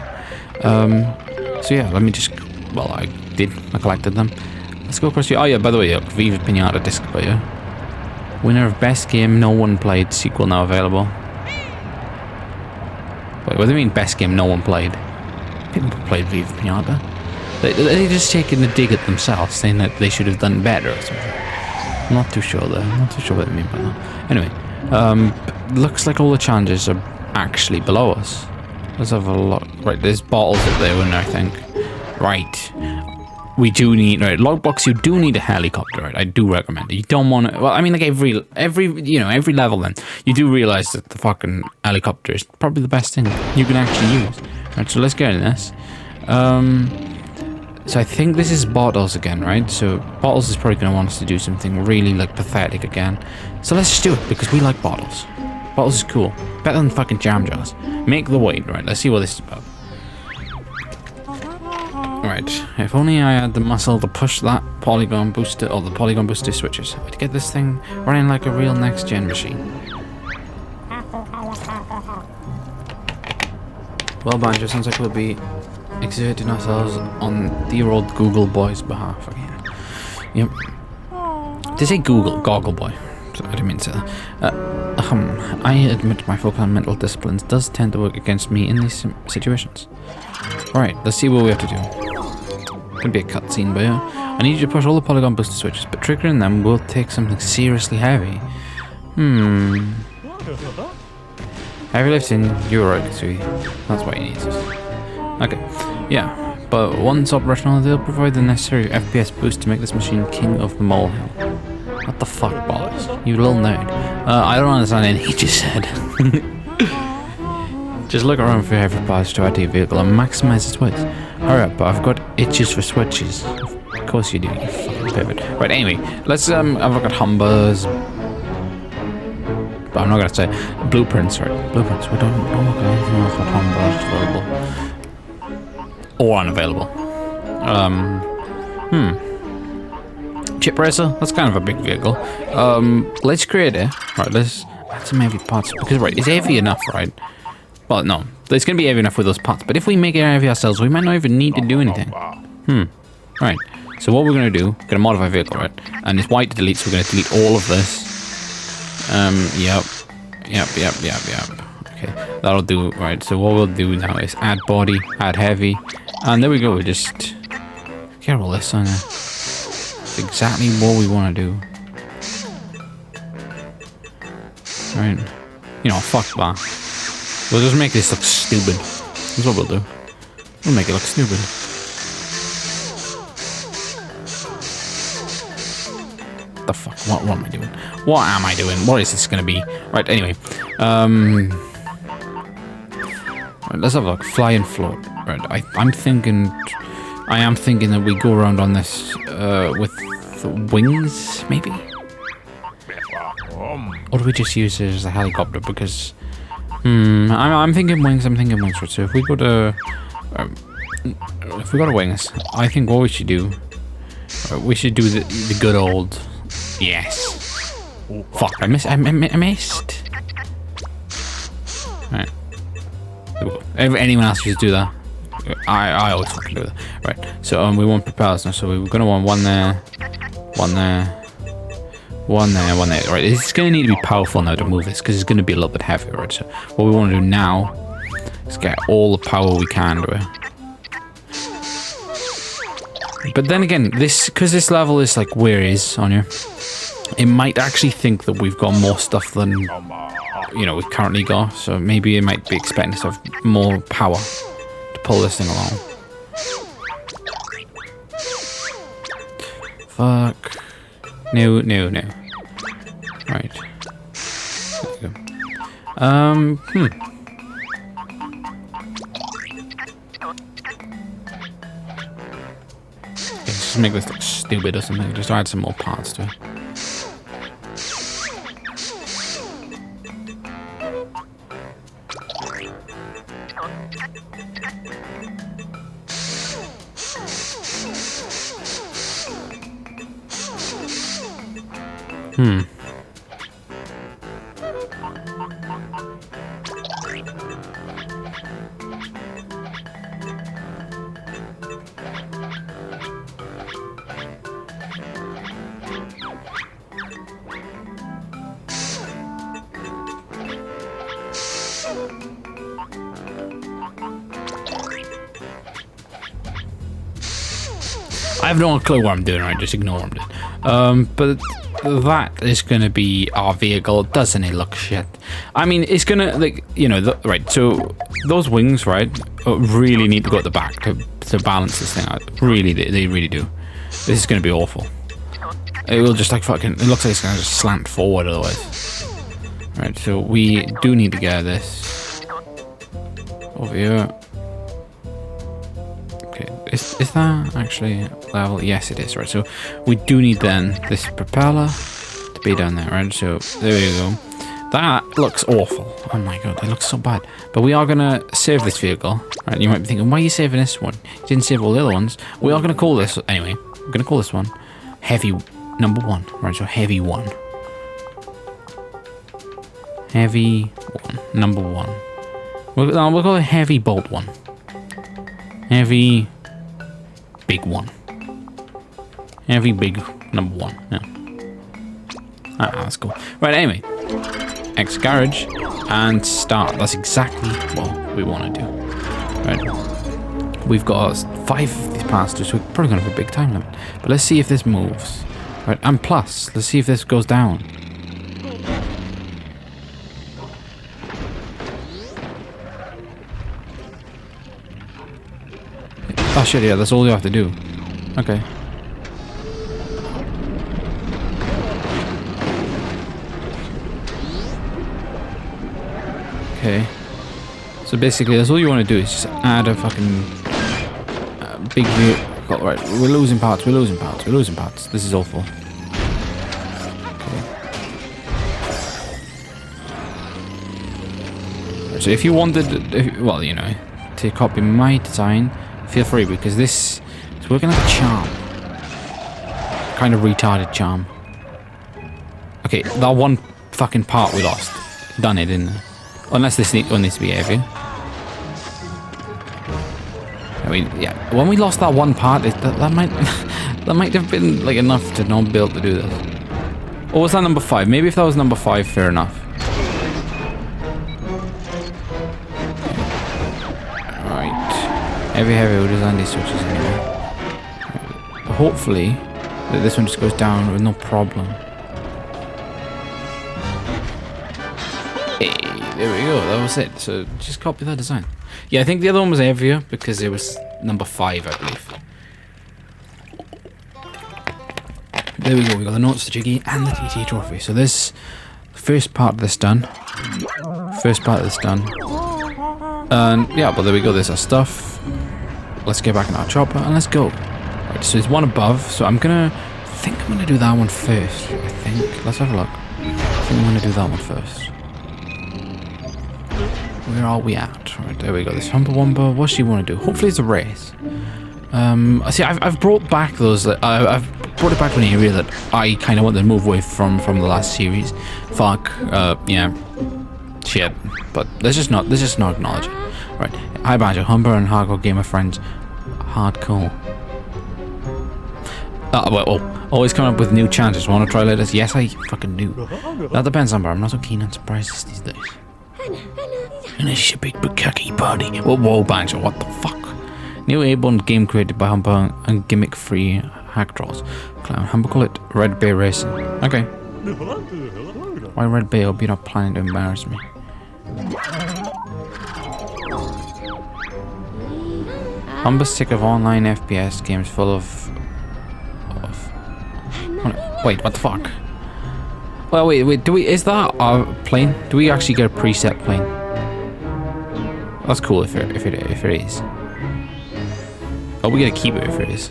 So yeah, let me just Well, I did. I collected them. Let's go across here. Oh yeah, by the way, Viva Pinata disc player. Winner of best game no one played. Sequel now available. Wait, what do you mean best game no one played? People played Viva Pinata. They're just taking a dig at themselves, saying that they should have done better or something. I'm not too sure though. I'm not too sure what they mean by that. Anyway, looks like all the challenges are actually below us. Let's have a look. Right, there's bottles up there, I think. Right. We do need, right, Logbox, you do need a helicopter, right? I do recommend it. You don't want to, well, I mean, like every level then, you do realize that the fucking helicopter is probably the best thing you can actually use. Right, so let's get in this. So I think this is Bottles again, right? So Bottles is probably going to want us to do something really, like, pathetic again. So let's just do it, because we like Bottles. Bottles is cool. Better than fucking Jam Jars. Make the weight, right? Let's see what this is about. Right, if only I had the muscle to push that polygon booster, or the polygon booster switches, to get this thing running like a real next-gen machine. Well, Banjo, sounds like we'll be exerting ourselves on the old Google boy's behalf again. Yep. They say Google, Goggle boy. So I didn't mean to say that. I admit my focus on mental disciplines does tend to work against me in these situations. Alright, let's see what we have to do. Could be a cutscene, but yeah. I need you to push all the polygon booster switches, but triggering them will take something seriously heavy. Heavy lifting, you're right, Kazooie. That's why you need this. Okay, yeah. But once operational, they'll provide the necessary FPS boost to make this machine king of the molehill. What the fuck, bollocks? You little nerd. I don't understand anything you just said. Just look around for every part to add to your vehicle and maximize its width. Hurry up, I've got itches for switches. Of course you do, you fucking pivot. Right, anyway, let's have a look at Humba's. But I'm not gonna say blueprints, right? Blueprints. We don't look at anything else that Humba's available. Or unavailable. Chip racer, that's kind of a big vehicle. Let's create it. Right, let's add some heavy parts because right, it's heavy enough, right? Well, no, it's gonna be heavy enough with those parts. But if we make it heavy ourselves, we might not even need to do anything. Right. So what we're gonna do? Gonna modify vehicle, right? And it's white to delete, so we're gonna delete all of this. Yep. Okay, that'll do. Right. So what we'll do now is add body, add heavy, and there we go. We just get all this on there. It's exactly what we want to do. Right. You know, fuck that. We'll just make this look stupid. That's what we'll do. We'll make it look stupid. What the fuck? What am I doing? What am I doing? What is this gonna be? Right, anyway. Right, let's have a look. Fly and float. Right, I am thinking that we go around on this with wings, maybe? Or do we just use it as a helicopter? Because I'm thinking wings. Right, so if we go to wings, I think what we should do, we should do the good old. Yes. Fuck! I missed. Right. If anyone else should do that. I always fucking do that. Right. So we want propellers now. So we're gonna want one there, one there, one there, one there. Right. It's gonna need to be powerful now to move this because it's gonna be a little bit heavier. Right. So what we want to do now is get all the power we can to it. But then again, because this level is like where it is on here, it might actually think that we've got more stuff than we've currently got. So maybe it might be expecting us to have more power to pull this thing along. Fuck. No. Right. There we go. Just make this look stupid or something. Just add some more parts to it. I have no clue what I'm doing, right? Just ignore what I'm doing. But that is going to be our vehicle. Doesn't it look shit? I mean, it's going to, like, you know, right, so those wings, right, really need to go at the back to balance this thing out. Really, they really do. This is going to be awful. It will just, like, fucking, it looks like it's going to just slant forward otherwise. Right, so we do need to get this over here. Okay, is that actually level? Yes, it is, right? So we do need then this propeller to be down there, right? So there we go. That looks awful. Oh my god, that looks so bad. But we are gonna save this vehicle, right? You might be thinking, why are you saving this one? You didn't save all the other ones. We are gonna call this, anyway, we're gonna call this one Heavy number 1, right? So Heavy 1. Heavy 1, number 1. We'll call it Heavy Bolt 1. Heavy Big 1. Heavy Big number 1. Yeah. That's cool. Right, anyway. X garage and start. That's exactly what we want to do. Right. We've got 5 of these pastors, so we're probably going to have a big time limit. But let's see if this moves. Right, and plus, let's see if this goes down. Oh shit, yeah, that's all you have to do. Okay. Okay. So basically, that's all you want to do is just add a fucking big vehicle. Right, we're losing parts, we're losing parts, we're losing parts. This is awful. Okay. So if you wanted, well, you know, to copy my design, feel free, because this is working like a charm. Kind of retarded charm. Okay, that one fucking part we lost. Done it, didn't it? Unless this one needs to be heavier. I mean, yeah. When we lost that one part, that might that might have been like enough to not be able to do this. Or was that number 5? Maybe if that was number 5, fair enough. Heavy, we'll design these switches anyway. Right. Hopefully, this one just goes down with no problem. Hey, there we go, that was it. So just copy that design. Yeah, I think the other one was heavier because it was number 5, I believe. There we go, we got the notes, the jiggy, and the TT trophy. So this first part of this done. First part of this done. And yeah, but there we go, there's our stuff. Let's get back in our chopper and let's go. Right, so there's one above, so I'm gonna do that one first. I think. Let's have a look. I think I'm gonna do that one first. Where are we at? Right, there we go. This Humba Wumba. What does she want to do? Hopefully it's a race. See, I've brought back those. I've brought it back to an area that I kind of wanted to move away from the last series. Fuck. Yeah. Shit. But let's just not acknowledge it. Right. Hi Banjo, Humba and Hardcore Gamer Friends. Hardcore. Well, always coming up with new challenges. Want to try latest? Yes, I fucking do. That depends, Humba. I'm not so keen on surprises these days. And it's a big bukkake party. Whoa, Banjo, what the fuck? New A-Bond game created by Humba and gimmick-free hack draws. Clown. Humba call it Red Bay Racing. Okay. Why Red Bay? Hope you're not planning to embarrass me. Humba's sick of online FPS games full of... Wait, what the fuck? Well, wait, is that our plane? Do we actually get a preset plane? That's cool if it is. Oh, we gotta keep it if it is.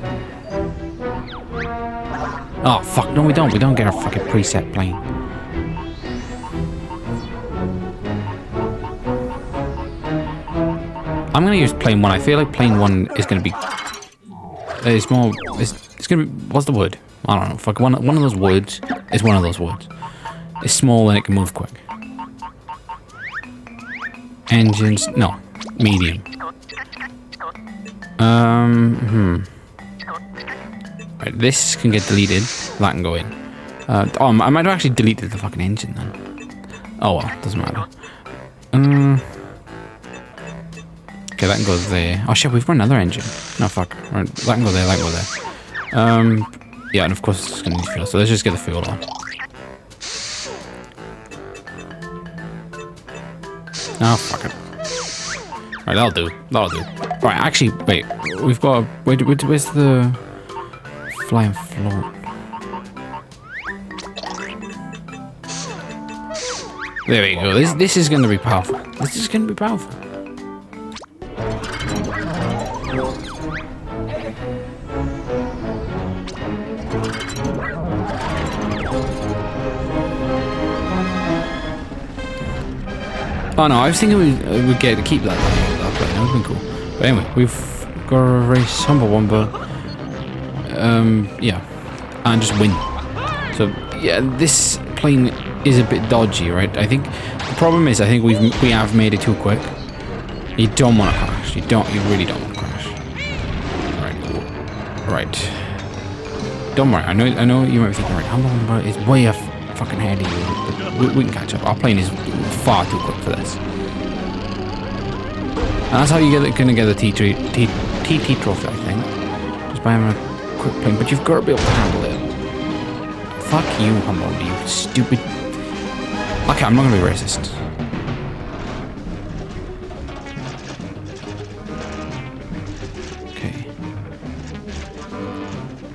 Oh, fuck, no we don't. We don't get a fucking preset plane. I'm gonna use plane 1. I feel like plane 1 is gonna be... It's more... It's gonna be... What's the word? I don't know. Fuck, one of those words is one of those words. It's small and it can move quick. Engines... No. Medium. Right, this can get deleted. That can go in. I might have actually deleted the fucking engine then. Oh well, doesn't matter. Okay, that can go there. Oh shit, we've got another engine. No, fuck. Right, that can go there, that can go there. Yeah, and of course it's gonna need fuel, so let's just get the fuel on. Oh, fuck it. Right, that'll do. That'll do. Right, actually, wait. We've got... where's the... flying float? There we go. This is going to be powerful. This is going to be powerful. Oh no, I was thinking we'd get to keep that plane. That would have been cool. But anyway, we've got to race Wumba. Yeah. And just win. So, yeah, this plane is a bit dodgy, right? I think the problem is I think we have made it too quick. You don't want to crash. You really don't want to crash. Right. Don't worry. I know you might be thinking, right, Humba is way off fucking ahead of you, but we can catch up. Our plane is far too quick for this. And that's how you're gonna get the TT trophy, I think. Just by having a quick plane, but you've got to be able to handle it. Fuck you, Humba, you stupid. Okay, I'm not gonna be racist. Okay.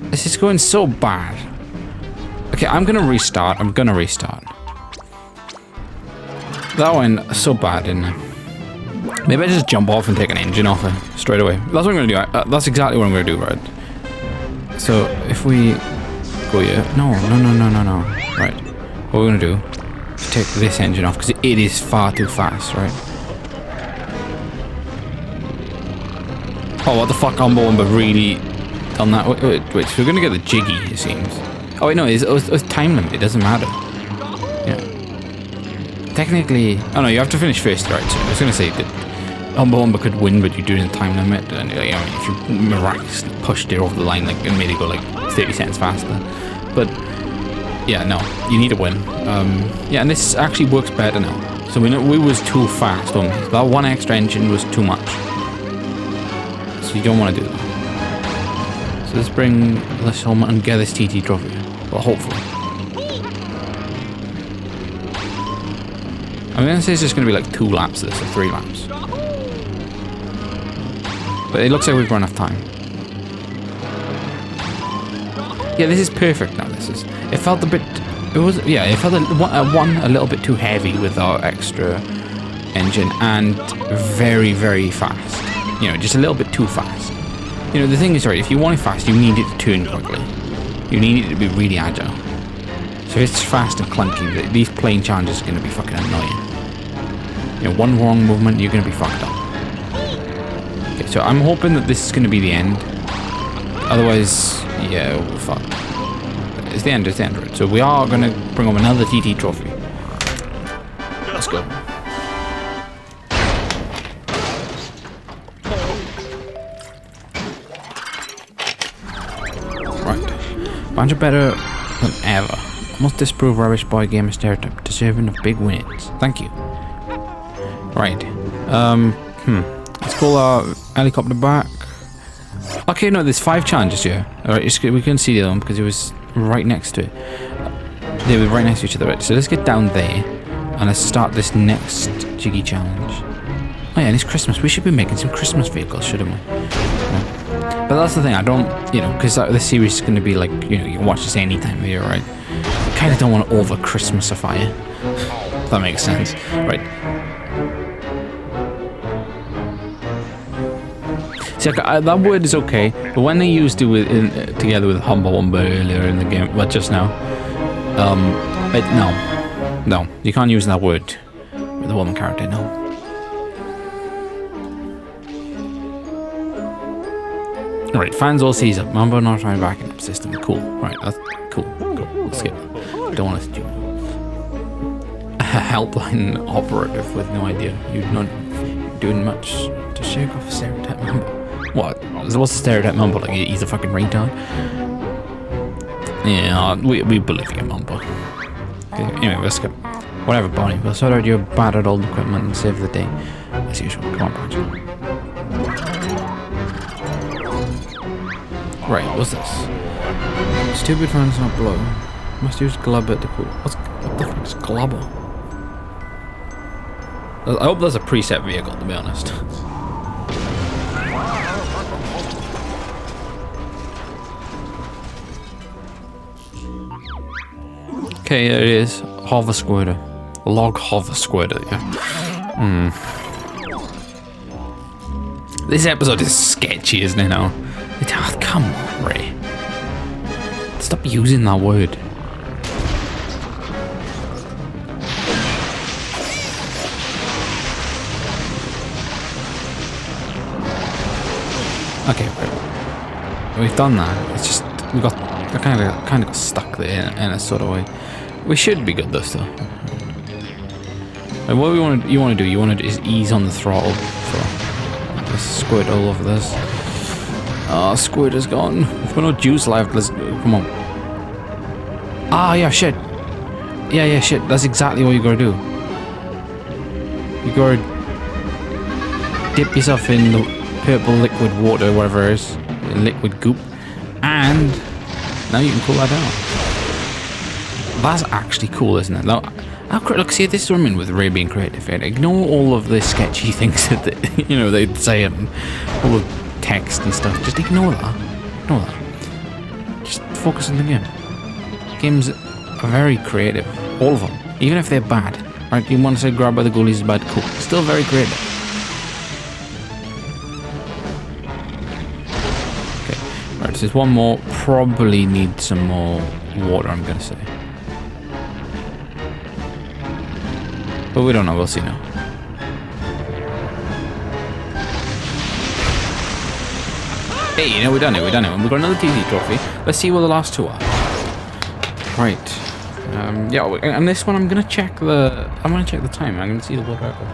This is going so bad. Okay, I'm gonna restart. That went so bad, didn't it? Maybe I just jump off and take an engine off it straight away. That's what I'm gonna do. That's exactly what I'm gonna do, right? So if we go here, no. Right, what we're gonna do is take this engine off because it is far too fast, right? Oh, what the fuck? Wumba really done that? Wait. So we're gonna get the jiggy, it seems. Oh wait, no, it's time limit. It doesn't matter. Yeah. Technically, oh no, you have to finish first, right? So I was gonna say that Wumba could win, but you do it in time limit, and you know, if you miraculously pushed it over the line, like and made it go like 30 cents faster. But yeah, no, you need to win. Yeah, and this actually works better now. So we was too fast on this. That one extra engine was too much. So you don't want to do that. So let's bring this home and get this TT trophy. Well, hopefully. I'm gonna say it's just gonna be like 2 laps of this, or 3 laps. But it looks like we've run out of time. Yeah, this is perfect now. It felt a bit. It felt a little bit too heavy with our extra engine and very, very fast. You know, just a little bit too fast. You know, the thing is, right, if you want it fast, you need it to turn quickly. You need it to be really agile. So if it's fast and clunky, these plane challenges are going to be fucking annoying. You know, one wrong movement, you're going to be fucked up. Okay, so I'm hoping that this is going to be the end. Otherwise, yeah, we're fucked. It's the end, right? So we are going to bring home another TT trophy. Let's go. Banjo better than ever. Must disprove rubbish boy gamer stereotype, deserving of big wins. Thank you. Right. Let's call our helicopter back. Okay, no, there's 5 challenges here. Alright, we couldn't see the other one because it was right next to it. They were right next to each other, right? So let's get down there and let's start this next jiggy challenge. Oh yeah, and it's Christmas. We should be making some Christmas vehicles, shouldn't we? Yeah. But that's the thing, I don't, you know, because this series is going to be like, you know, you can watch this anytime of year, right? I kind of don't want to over-Christmasify it. If that makes sense. Right. See, that word is okay, but when they used it together with Wumba earlier in the game, well, just now, no, you can't use that word with the woman character, no. Alright, fans all sees up. Wumba not trying back in the system. Cool. Right, that's cool. Let's skip. Don't want to do a helpline operative with no idea. You're not doing much to shake off a stereotype Wumba. What? What's the stereotype Wumba? Like he's a fucking retard? Yeah, we believe you, Wumba. Okay, anyway, let's skip. Whatever, Bonnie. We'll sort out your battered old equipment and save the day. As usual. Come on, Banjo. Right, what's this? Stupid fans not blow. Must use glubber to cool. What the fuck is glubber? I hope that's a preset vehicle, to be honest. Okay, there it is. Hover squirter. Log hover squirter, yeah. This episode is sketchy, isn't it now? Oh, come on, Ray. Stop using that word. Okay, right. We've done that. It's just we kind of got stuck there in a sort of way. We should be good though still. And what you want to do is ease on the throttle. So just squirt all over this. Oh, squid is gone. We've got no juice left. Let's come on. Ah, yeah, shit. Yeah, shit. That's exactly what you gotta do. You gotta dip yourself in the purple liquid water, whatever it is, liquid goop, and now you can cool that down. That's actually cool, isn't it? Now, look, see, this is what I mean with Ray being creative. Right? Ignore all of the sketchy things that they'd say and all the text and stuff. Just ignore that. Ignore that. Just focus on the game. Games are very creative, all of them, even if they're bad. Right? You want to say grab by the goalies is bad, cool. Still very creative. Okay, right. So there's one more. Probably need some more water. I'm gonna say. But we don't know, we'll see now. Hey, we done it. We've got another TV trophy. Let's see what the last two are. Right. Yeah, and this one I'm gonna check the time. I'm gonna see the world record.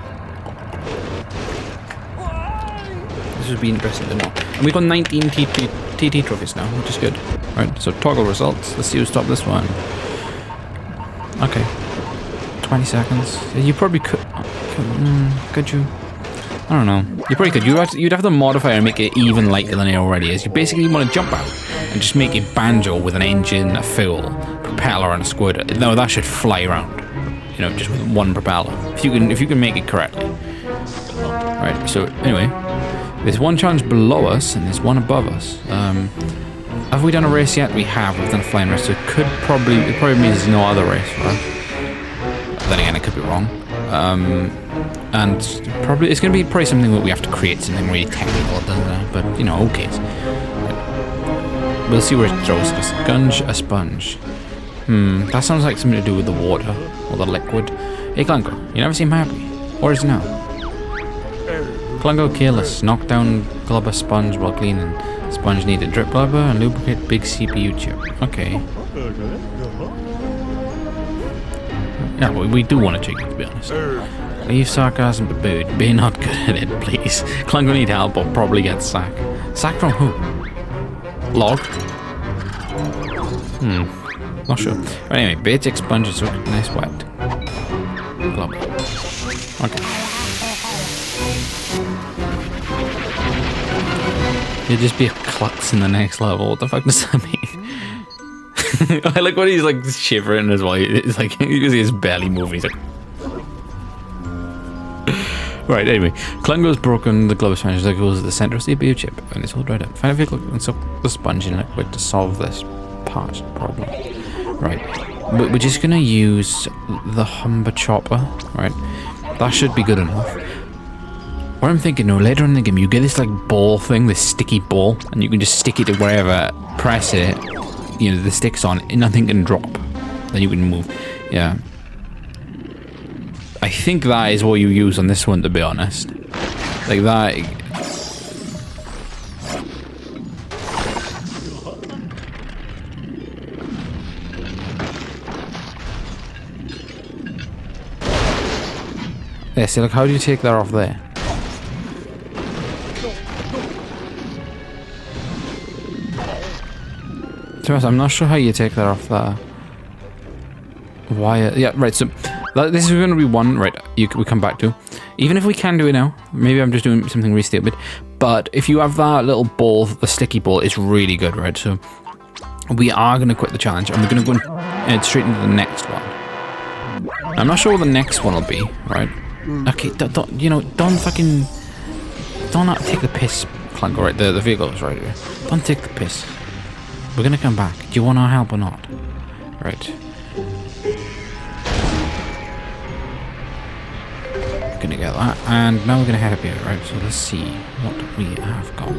This would be interesting to know. And we've got 19 TT trophies now, which is good. Right, so toggle results. Let's see who's top this one. Okay. 20 seconds. You probably could. Could you? I don't know. You probably could. You'd have to modify and make it even lighter than it already is. You basically want to jump out and just make it Banjo with an engine, a fuel, propeller, and a squirter. No, that should fly around. You know, just with one propeller. If you can make it correctly. Right. So anyway, there's one challenge below us and there's one above us. Have we done a race yet? We have. We've done a flying race. So it probably means there's no other race for us. Then again, I could be wrong. And probably it's going to be probably something that we have to create something really technical, doesn't it? But you know, who cares? We'll see where it throws us. Gunge a sponge. That sounds like something to do with the water or the liquid. Hey, Clungo, you never seem happy. Where is it now? Clungo careless. Knock down glubber sponge while cleaning. Sponge needed drip glubber and lubricate big CPU chip. Okay. Yeah, we do want a chicken, to be honest. Leave sarcasm to boot. Be not good at it, please. Clungo need help or probably get sacked. Sacked from who? Log? Not sure. But anyway, basic sponges look nice wet. Glub. Okay. You'll just be a klutz in the next level. What the fuck does that mean? I like when he's like shivering as well. It's like you can see his belly moving. He's like, right. Anyway, Clungo's broken the glove sponge that goes at the center of the CPU chip, and it's all dried up. Find a vehicle and soak the sponge in liquid to solve this part problem. Right. We're just gonna use the Humba chopper. Right. That should be good enough. What I'm thinking, later in the game, you get this like ball thing, this sticky ball, and you can just stick it to wherever, press it. You know, the stick's on, and nothing can drop. Then you can move. Yeah. I think that is what you use on this one, to be honest. Like that. Yeah, see, like, how do you take that off there? I'm not sure how you take that off there. Wire. Yeah, right. So this is going to be one. Right. We come back to. Even if we can do it now, maybe I'm just doing something really stupid. But if you have that little ball, the sticky ball, it's really good, right? So we are going to quit the challenge and we're going to go straight into the next one. I'm not sure what the next one will be, right? Okay, don't fucking... Don't take the piss, Clank. Alright, the vehicle's right here. Don't take the piss. We're going to come back. Do you want our help or not? Right. We're going to get that. And now we're going to head up here, right? So let's see what we have got.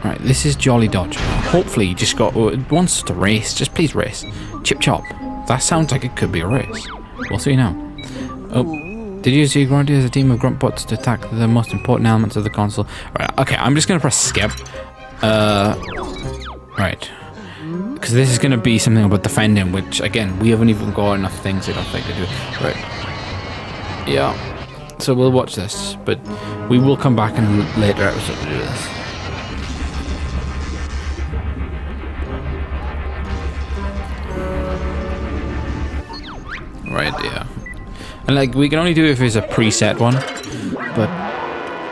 Right, this is Jolly Dodger. Hopefully he just wants to race. Just please race. Chip Chop. That sounds like it could be a race. We'll see now. Oh, did you see Grunty as a team of grunt bots to attack the most important elements of the console? Right, okay, I'm just going to press skip. Right. Because this is going to be something about defending, which, again, we haven't even got enough things, I don't think, to do. Right. Yeah. So we'll watch this, but we will come back in a later episode to do this. Right, yeah. And like, we can only do it if it's a preset one, but,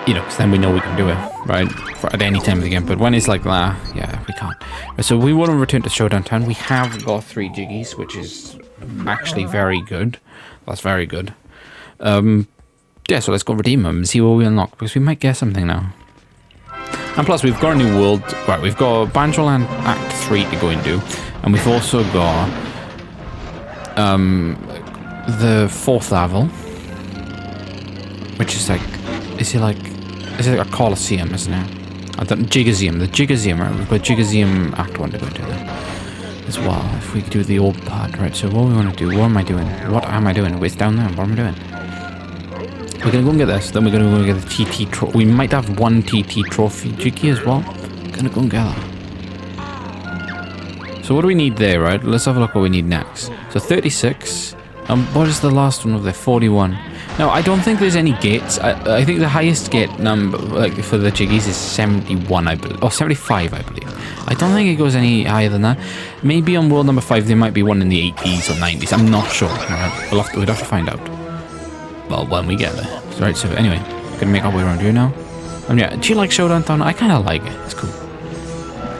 you know, because then we know we can do it, right, at any time of the game. But when it's like that, yeah, we can't. Right, so we want to return to Showdown Town. We have got 3 jiggies, which is actually very good. That's very good. Yeah, so let's go redeem them and see what we unlock, because we might get something now. And plus, we've got a new world. Right, we've got Banjo-Land Act 3 to go into, and we've also got the 4th level, which is like, is it like a Colosseum, isn't it? Gigaseum, the Gigaseum, right? We've got Gigaseum Act 1 to go into then as well, if we could do the old part, right? So what we want to do, what am I doing? It's down there, what am I doing? We're going to go and get this, then we're going to go and get the TT trophy. We might have 1 TT trophy jiggy as well. We're going to go and get that. So what do we need there, right? Let's have a look what we need next. So 36. What is the last one of there? 41. Now, I don't think there's any gates. I think the highest gate number, like, for the jiggies is 71, I believe. Or 75, I believe. I don't think it goes any higher than that. Maybe on world number 5 there might be one in the 80s or 90s. I'm not sure. Right? We'd have to find out. Well, when we get there. Right, so anyway, gonna make our way around here now. Yeah, do you like Showdown Town? I kind of like it. It's cool.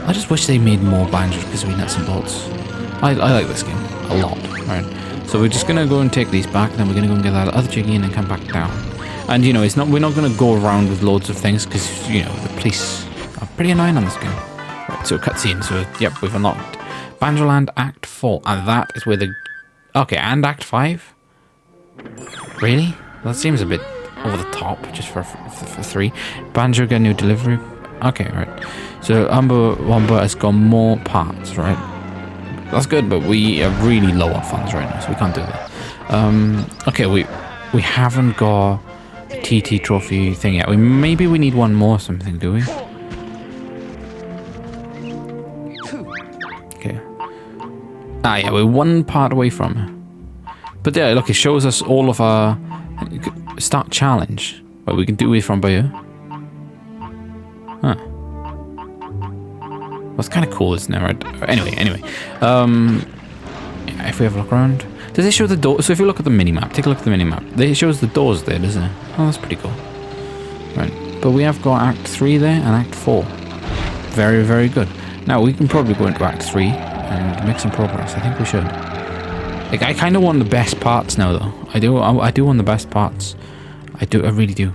I just wish they made more Banjo-Kazooie nuts and bolts. I like this game a lot. Right. So we're just gonna go and take these back, then we're gonna go and get that other jiggy and then come back down. And you know, we're not gonna go around with loads of things because you know the police are pretty annoying on this game. Right, so cutscene. So yep, we've unlocked Banjo-Land Act 4, and that is where the and Act 5. Really? That seems a bit over the top, just for 3. Banjo get a new delivery. Okay, right. So Wumba has got more parts, right? That's good, but we are really low on funds right now, so we can't do that. Okay, we haven't got a TT trophy thing yet. Maybe we need one more something, do we? Okay. Ah, yeah, we're 1 part away from it. But yeah, look, it shows us all of our start challenge. Well, we can do it from here. Huh. That's kind of cool, isn't it? Right? Anyway. If we have a look around, does it show the door? So if you look at the minimap, take a look at the minimap. It shows the doors there, doesn't it? Oh, that's pretty cool. Right, but we have got Act 3 there and Act 4. Very, very good. Now we can probably go into Act 3 and make some progress. I think we should. Like, I kind of want the best parts now, though. I do want the best parts. I really do.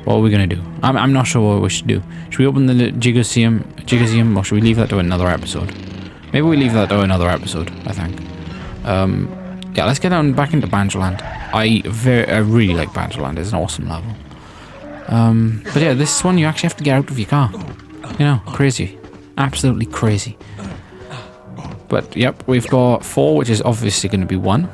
What are we gonna do? I'm not sure what we should do. Should we open the Gigaseum, or should we leave that to another episode? Maybe we leave that to another episode, I think. Yeah, let's get back into Banjo-Land. I really like Banjo-Land. It's an awesome level. But yeah, this one you actually have to get out of your car. You know, crazy. Absolutely crazy. But yep, we've got 4, which is obviously going to be 1.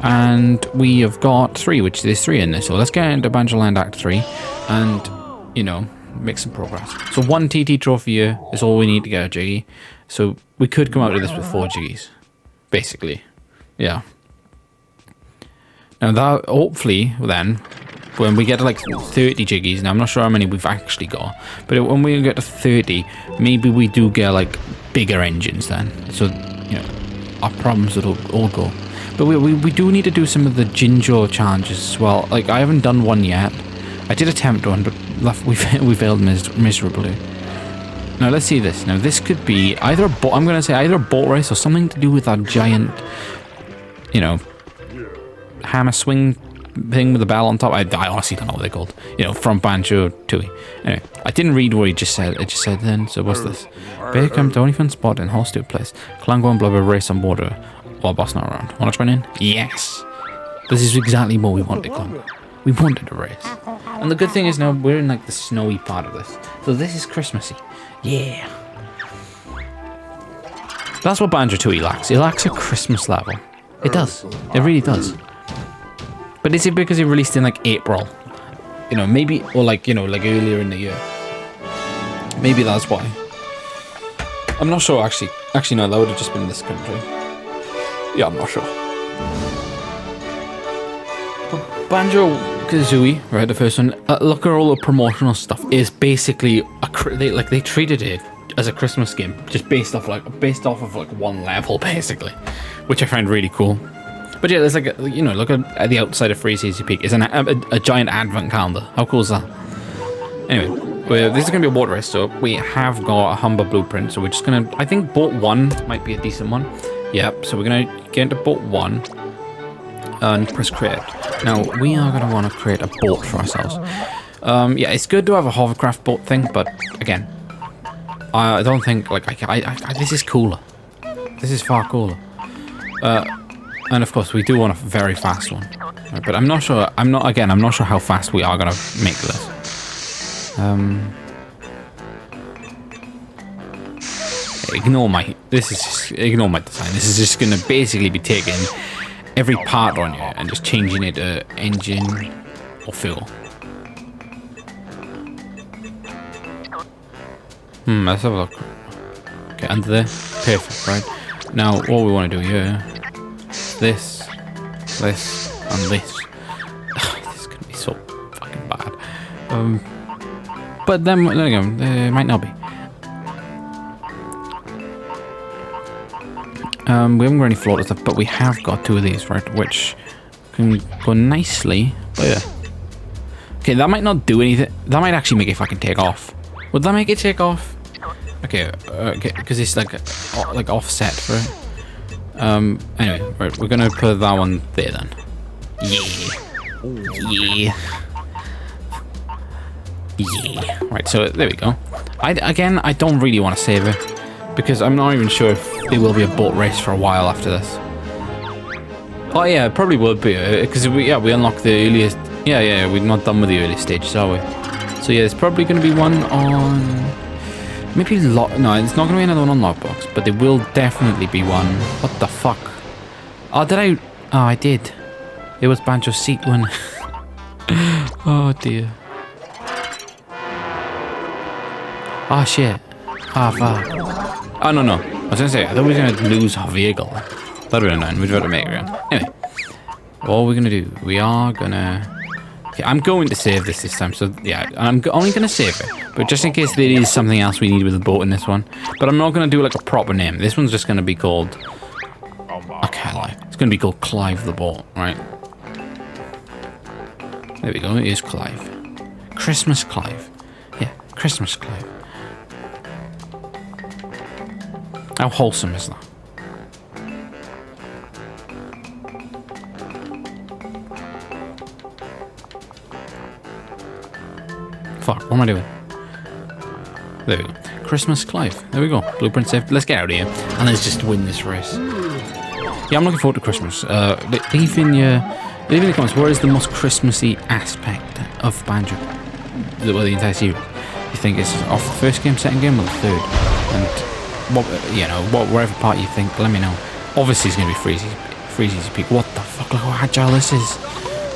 And we have got 3, which there's 3 in this. So let's get into Banjo-Land Act 3 and, you know, make some progress. So 1 TT trophy here is all we need to get a jiggy. So we could come out of this with 4 jiggies, basically. Yeah. Now that, hopefully, then, when we get to like 30 jiggies, now I'm not sure how many we've actually got, but when we get to 30, maybe we do get like bigger engines then. So, you know, our problems will all go. But we do need to do some of the Jinjo challenges as well. Like, I haven't done one yet. I did attempt one, but we failed miserably. Now let's see this. Now this could be either a boat. I'm gonna say either a boat race or something to do with that giant, you know, hammer swing thing with the bell on top. I honestly don't know what they're called. You know, from Banjo-Tooie. Anyway, I didn't read what he just said. It just said then. So what's this? Bear come to only fun spot in horse to place. Clango and Blubber race on border while boss not around. Wanna join in? Yes. This is exactly what we wanted, Clango. We wanted a race. And the good thing is now we're in like the snowy part of this. So this is Christmassy. Yeah. That's what Banjo-Tooie lacks. It lacks a Christmas level. It does. It really does. But is it because it released in like April? You know, maybe, or like, you know, like earlier in the year. Maybe that's why. I'm not sure actually. Actually no, that would have just been in this country. Yeah, I'm not sure. But Banjo-Kazooie, right, the first one, look at all the promotional stuff, is basically they treated it as a Christmas game, just based off of like one level basically, which I find really cool. But yeah, there's like you know, look at the outside of Free CC Peak. It's a giant advent calendar. How cool is that? Anyway, this is gonna be a water race, so we have got a Humba blueprint. So we're just gonna, I think boat 1 might be a decent one. Yep. So we're gonna get into boat 1 and press create. Now we are gonna want to create a boat for ourselves. Yeah, it's good to have a hovercraft boat thing, but again, I don't think like this is cooler. This is far cooler. And of course, we do want a very fast one, right, but I'm not sure. I'm not sure how fast we are gonna make this. Ignore my design. This is just gonna basically be taking every part on you and just changing it to engine or fuel. Let's have a look. Okay, under there, perfect, right? Now, what we want to do here. This, and this. This is gonna be so fucking bad. But then again, it might not be. We haven't got any floater stuff, but we have got 2 of these, right? Which can go nicely. But yeah. Okay, that might not do anything. That might actually make it fucking take off. Would that make it take off? Okay, because it's like offset for it. Anyway, right, we're gonna put that one there then. Yeah. Right, so there we go. I don't really want to save it because I'm not even sure if there will be a boat race for a while after this. Oh yeah, it probably would be because we unlocked the earliest. Yeah, we're not done with the early stages, are we? So yeah, there's probably gonna be one on. Maybe no, it's not going to be another one on Lockbox, but there will definitely be one. What the fuck? Oh, did I? Oh, I did. It was Banjo's seat one. Oh, dear. Oh, shit. Oh, fuck. Oh, no. I was going to say, I thought we were going to lose our vehicle. That would have been annoying. We'd better make it around. Anyway, what we're going to do, we are going to... Okay, I'm going to save this time, so yeah, I'm only going to save it. But just in case there is something else we need with the boat in this one. But I'm not going to do like a proper name. This one's just going to be called... Okay, it's going to be called Clive the Boat, right? There we go, it is Clive. Christmas Clive. Yeah, Christmas Clive. How wholesome is that? Fuck, what am I doing? There we go. Christmas Clive. There we go. Blueprint saved. Let's get out of here. And let's just win this race. Yeah, I'm looking forward to Christmas. Leave in the comments, what is the most Christmassy aspect of Banjo? The entire series. You think it's off the first game, second game, or the third? And, wherever part you think, let me know. Obviously, it's going to be Free CC Peak. What the fuck? Look how agile this is.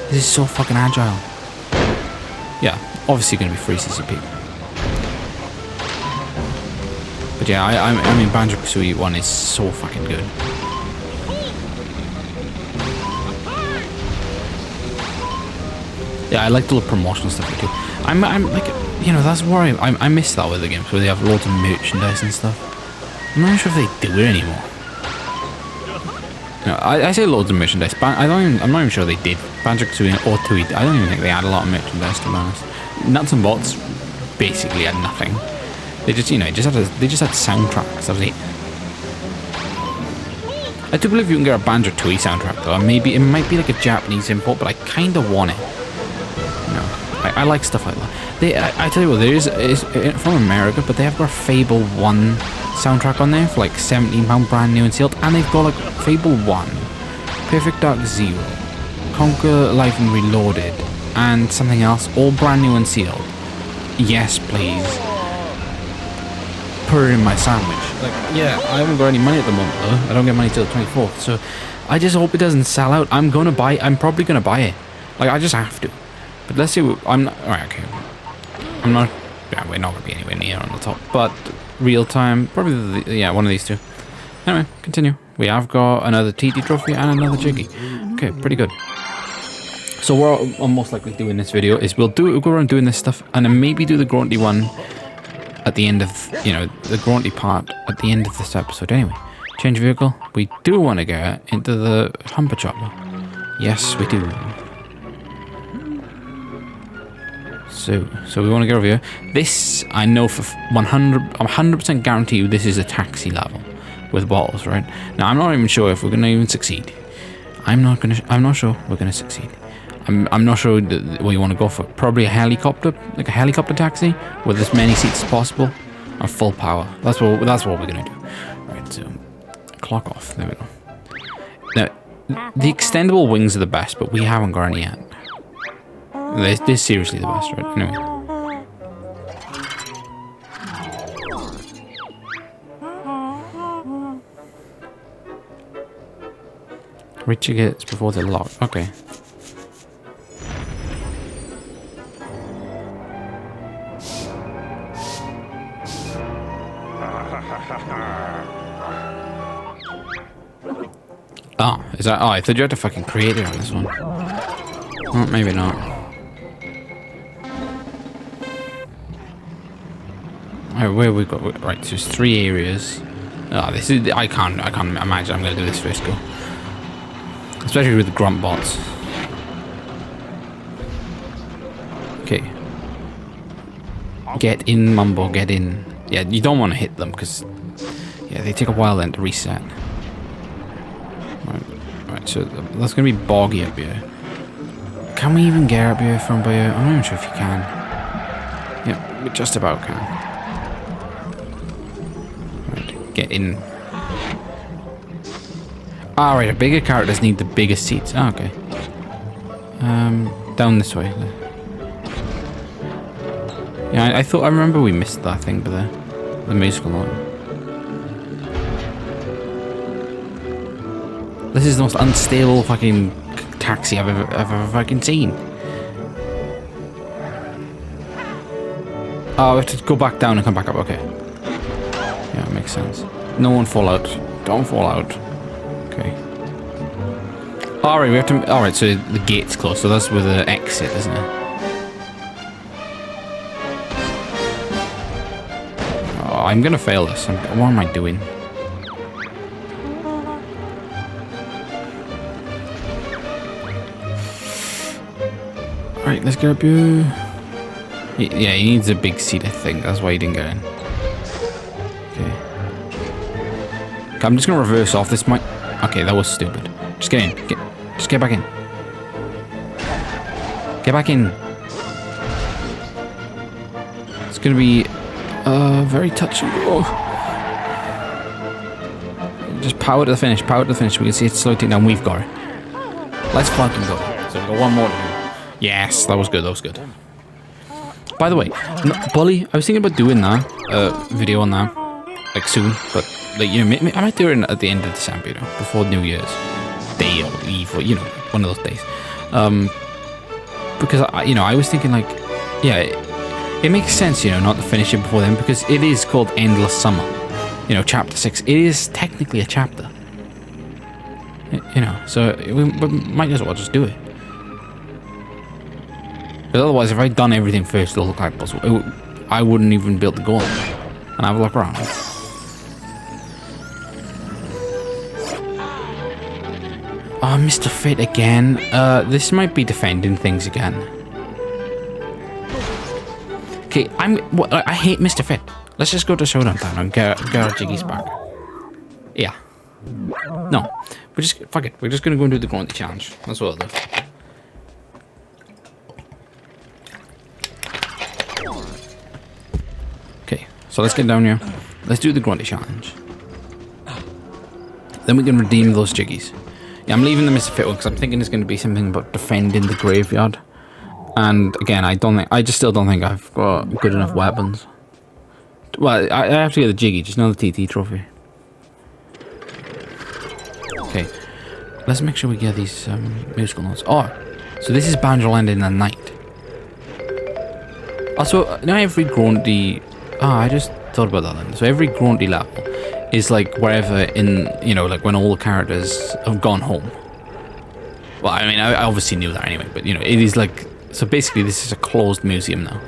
This is so fucking agile. Yeah, obviously going to be Free CC Peak. But yeah, I mean, Banjo-Kazooie 1 is so fucking good. Yeah, I like the little promotional stuff too. I'm like, that's where I miss that with the games, where they have loads of merchandise and stuff. I'm not sure if they do it anymore. No, I say loads of merchandise, but I'm not even sure they did. Banjo-Kazooie or Tooie, I don't even think they had a lot of merchandise, to be honest. Nuts and Bolts basically had nothing. They just, you know, they just had soundtracks. That was it. I do believe you can get a Banjo-Kazooie soundtrack though. Maybe it might be like a Japanese import, but I kind of want it. You know, I like stuff like that. I tell you what, there is from America, but they have got Fable 1 soundtrack on there for like £17 brand new and sealed, and they've got like Fable 1, Perfect Dark Zero, Conquer Life and Reloaded, and something else, all brand new and sealed. Yes, please. Put it in my sandwich. Like, yeah, I haven't got any money at the moment though. I don't get money till the 24th, so I just hope it doesn't sell out. I'm probably gonna buy it. Like, I just have to. But let's see. Alright, okay. I'm not. Yeah, we're not gonna be anywhere near on the top. But real time, probably yeah, one of these two. Anyway, continue. We have got another TT trophy and another Jiggy. Okay, pretty good. So what I'm most likely doing in this video is we'll go around doing this stuff, and then maybe do the Grunty one at the end of, you know, the Grunty part at the end of this episode. Anyway, change vehicle. We do want to get into the Humba chopper. Yes, we do. So we want to get over here. This, I know for 100% guarantee you this is a taxi level with bottles, right? Now, I'm not even sure if we're going to even succeed. I'm not sure we're going to succeed. I'm not sure what you want to go for. Probably a helicopter, like a helicopter taxi with as many seats as possible and full power. That's what we're going to do. Right, so clock off. There we go. Now, the extendable wings are the best, but we haven't got any yet. They're seriously the best, right? Anyway. Reach your gates before they're locked. Okay. Oh, is that? Oh, I thought you had to fucking create it on this one. Oh, maybe not. Alright, where we got? Right, so there's 3 areas. Oh, this is. I can't imagine I'm gonna do this first go. Especially with the grunt bots. Okay. Get in, Mumbo, get in. Yeah, you don't want to hit them because, yeah, they take a while then to reset. Right, so that's going to be boggy up here. Can we even get up here from by here? I'm not even sure if you can. Yeah, we just about can. Right, get in. Alright, the bigger characters need the biggest seats. Oh, okay. Down this way. Yeah, I remember we missed that thing, but the musical note. This is the most unstable fucking taxi I've ever fucking seen. Oh, we have to go back down and come back up. Okay. Yeah, it makes sense. No one fall out. Don't fall out. Okay. Alright, we have to. Alright, so the gate's closed, so that's where the exit, isn't it? Oh, I'm gonna fail this. What am I doing? Alright, let's get up here. Yeah, he needs a big seat, I think. That's why he didn't get in. Okay. I'm just gonna reverse off. This might. Okay, that was stupid. Just get in. Just get back in. Get back in. It's gonna be very touch and go. Just power to the finish. Power to the finish. We can see it slowing down. We've got it. Let's fucking go. So we've got one more to do. Yes, that was good. That was good. By the way, Bully, I was thinking about doing that video on that, like soon, but like, you know, I might do it at the end of December, you know, before New Year's Day or Eve, or, you know, one of those days. Because I was thinking like, yeah, it makes sense, you know, not to finish it before then, because it is called Endless Summer, you know, chapter 6. It is technically a chapter, you know, so we might as well just do it. But otherwise, if I'd done everything first, it'll look like possible. I wouldn't even be able to go on and have a look around. Oh, Mr. Fit again. This might be defending things again. Okay, I hate Mr. Fit. Let's just go to Showdown Town and get our jiggies back. Yeah. No. We're just... Fuck it. We're just gonna go and do the Grunty challenge. That's what I'll do. Okay. So let's get down here. Let's do the Grunty challenge. Then we can redeem those jiggies. Yeah, I'm leaving the Mr. Fitwell because I'm thinking it's going to be something about defending the graveyard. And again, I just still don't think I've got good enough weapons. Well, I have to get the jiggy, just not the TT trophy. Okay, let's make sure we get these musical notes. Oh, so this is Banjo Land in the night. Also, now every Grunty... I just thought about that then. So every Grunty level is like wherever in, you know, like when all the characters have gone home. Well, I mean, I obviously knew that anyway, but you know, it is like, so basically this is a closed museum now.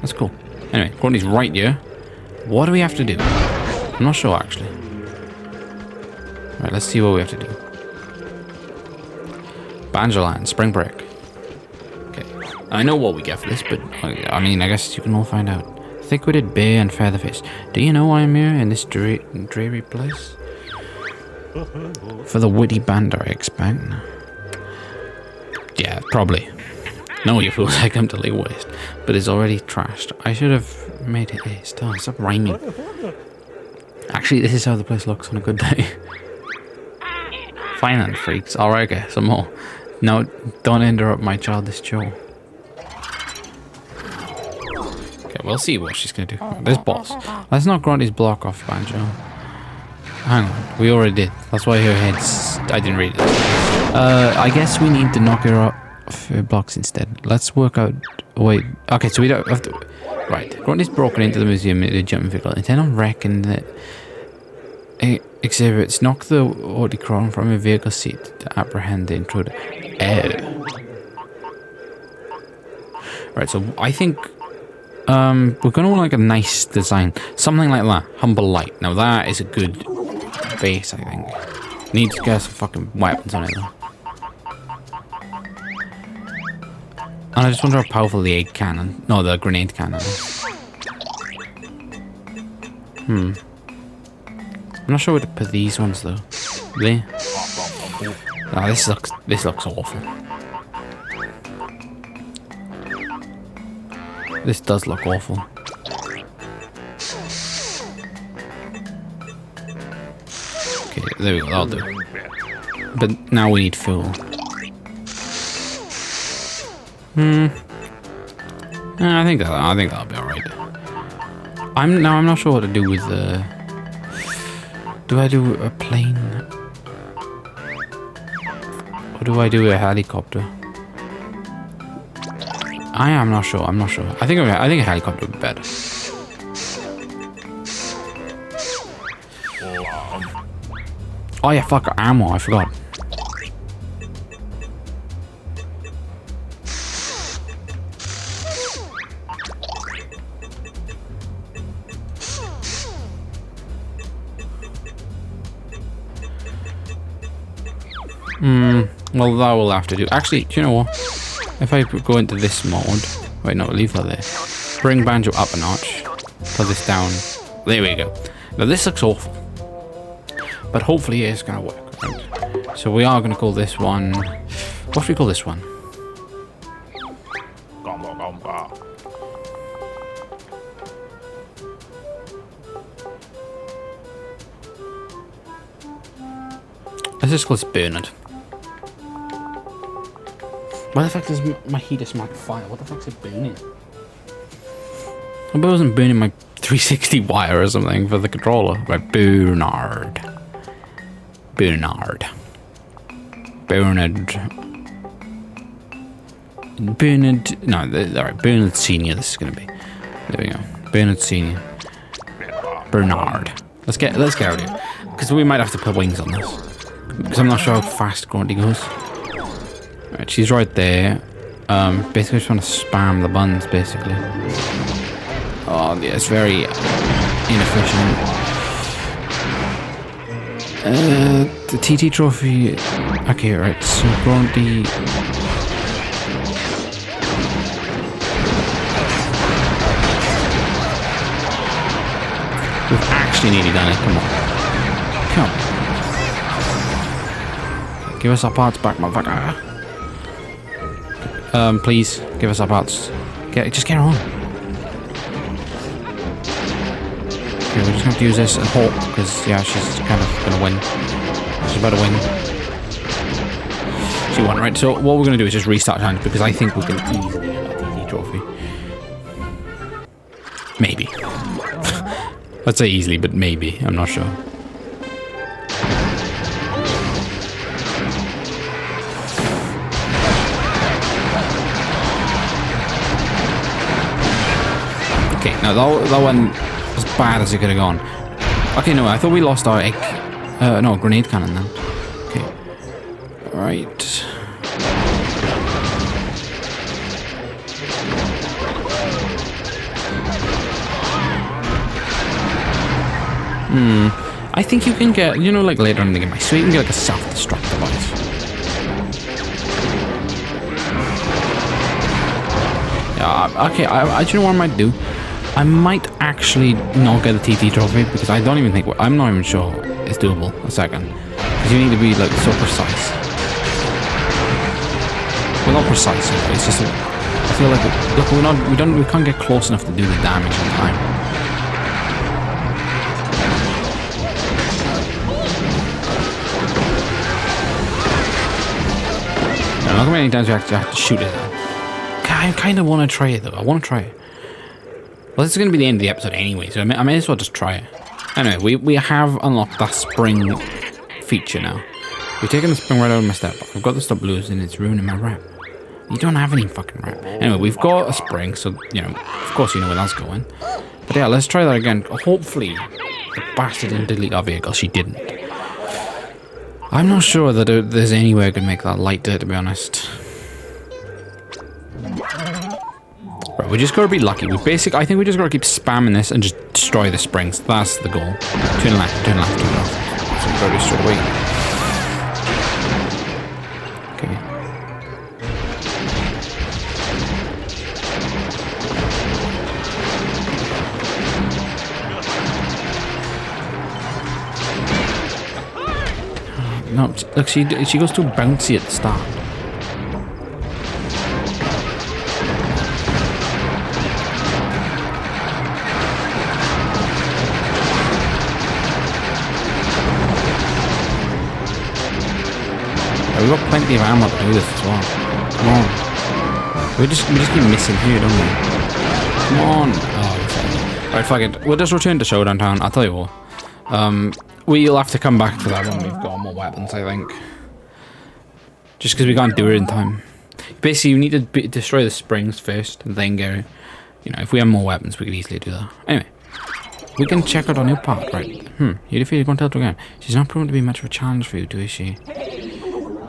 That's cool. Anyway, Grunty's right here. What do we have to do? I'm not sure actually. Right, let's see what we have to do. Banjo-Land, Spring Break. Okay, I know what we get for this, but I mean, I guess you can all find out. Thick-witted bear and featherface. Do you know why I'm here in this dreary place? For the witty banter, I expect. Yeah, probably. No, you fools, I come to lay waste. But it's already trashed. I should have made it haste. Oh, stop rhyming. Actually, this is how the place looks on a good day. Fine then, freaks. Alright, okay, some more. No, don't interrupt my childish show. We'll see what she's gonna do. This boss. Let's not Grunty's block off Banjo. Hang on, we already did. That's why her head's... I didn't read it. I guess we need to knock her off her blocks instead. Let's work out... Wait, okay, so we don't have to... Right, Grunty's broken into the museum in a jumping vehicle. Intend on wrecking the exhibits. Knock the Orticron from a vehicle seat to apprehend the intruder. Right, so I think... we're gonna want like a nice design, something like that. Humble light. Now that is a good base, I think. Need to get some fucking weapons on it though. And I just wonder how powerful the egg cannon, no, the grenade cannon is. I'm not sure where to put these ones though. There. Oh, this looks awful. This does look awful. Okay, there we go, that'll do. But now we need fuel. I think that'll be alright. I'm not sure what to do with the... Do I do a plane? Or do I do a helicopter? I'm not sure. I think a helicopter would be better. Oh yeah, fuck, ammo, I forgot. Well, that will have to do. Actually, do you know what? If I go into this mode... Wait, no, leave that there. Bring Banjo up a notch. Put this down. There we go. Now, this looks awful. But hopefully it's going to work. Right? So we are going to call this one... What should we call this one? Let's just call this Bernard. Why the fuck does my heater smack fire? What the fuck's it burning? I hope it wasn't burning my 360 wire or something for the controller. Right, Bernard. Bernard. No, alright, Bernard Senior this is gonna be. There we go. Bernard Senior. Bernard. Let's get out of here. Because we might have to put wings on this. Because I'm not sure how fast Grunty goes. Right, she's right there. Basically just want to spam the buttons, basically. Oh, yeah, it's very inefficient. The TT trophy... Okay, right, so Grunty... actually nearly done it. Come on. Come on. Give us our parts back, motherfucker. Please, give us our parts. Just get her on. Okay, we're just going to have to use this and hope, because, yeah, she's kind of going to win. She's about to win. She won, right? So what we're going to do is just restart challenge, because I think we can easily get that TT trophy. Maybe. I'd say easily, but maybe. I'm not sure. Okay, now that one as bad as it could have gone. Okay, no, I thought we lost our egg. No, grenade cannon then. Okay. Right. I think you can get, you know, like later in the game, I swear you can get like a self-destruct device. Yeah, okay, do you know what I might do? I might actually not get the TT trophy because I don't even think, I'm not even sure it's doable. A second. Because you need to be like so precise. Well, not precise, it's just, I feel like, look, we can't get close enough to do the damage in time. Now, look how many times you actually have to shoot it. I kind of want to try it though, I want to try it. Well, this is going to be the end of the episode anyway, so I may as well just try it. Anyway, we have unlocked that spring feature now. We've taken the spring right out of my step. I've got the stop blues and it's ruining my rep. You don't have any fucking rep. Anyway, we've got a spring, so, you know, of course you know where that's going. But yeah, let's try that again. Hopefully, the bastard didn't delete our vehicle. She didn't. I'm not sure that there's any way I could make that lighter, to be honest. Right, we just gotta be lucky. I think we just gotta keep spamming this and just destroy the springs. That's the goal. Turn left, turn left, turn left. So we gotta do straight away. Okay. No, look, she goes too bouncy at the start. We've got plenty of ammo to do this as well. Come on. We just keep missing here, don't we? Come on. Oh, right, fuck it. We'll just return to Showdown Town. I'll tell you what. We'll have to come back to that when we've got more weapons, I think. Just because we can't do it in time. Basically, you need to destroy the springs first, and then go. You know, if we have more weapons, we could easily do that. Anyway. We can check out our new part, right? You defeated one Telto again. She's not proven to be much of a challenge for you, is she?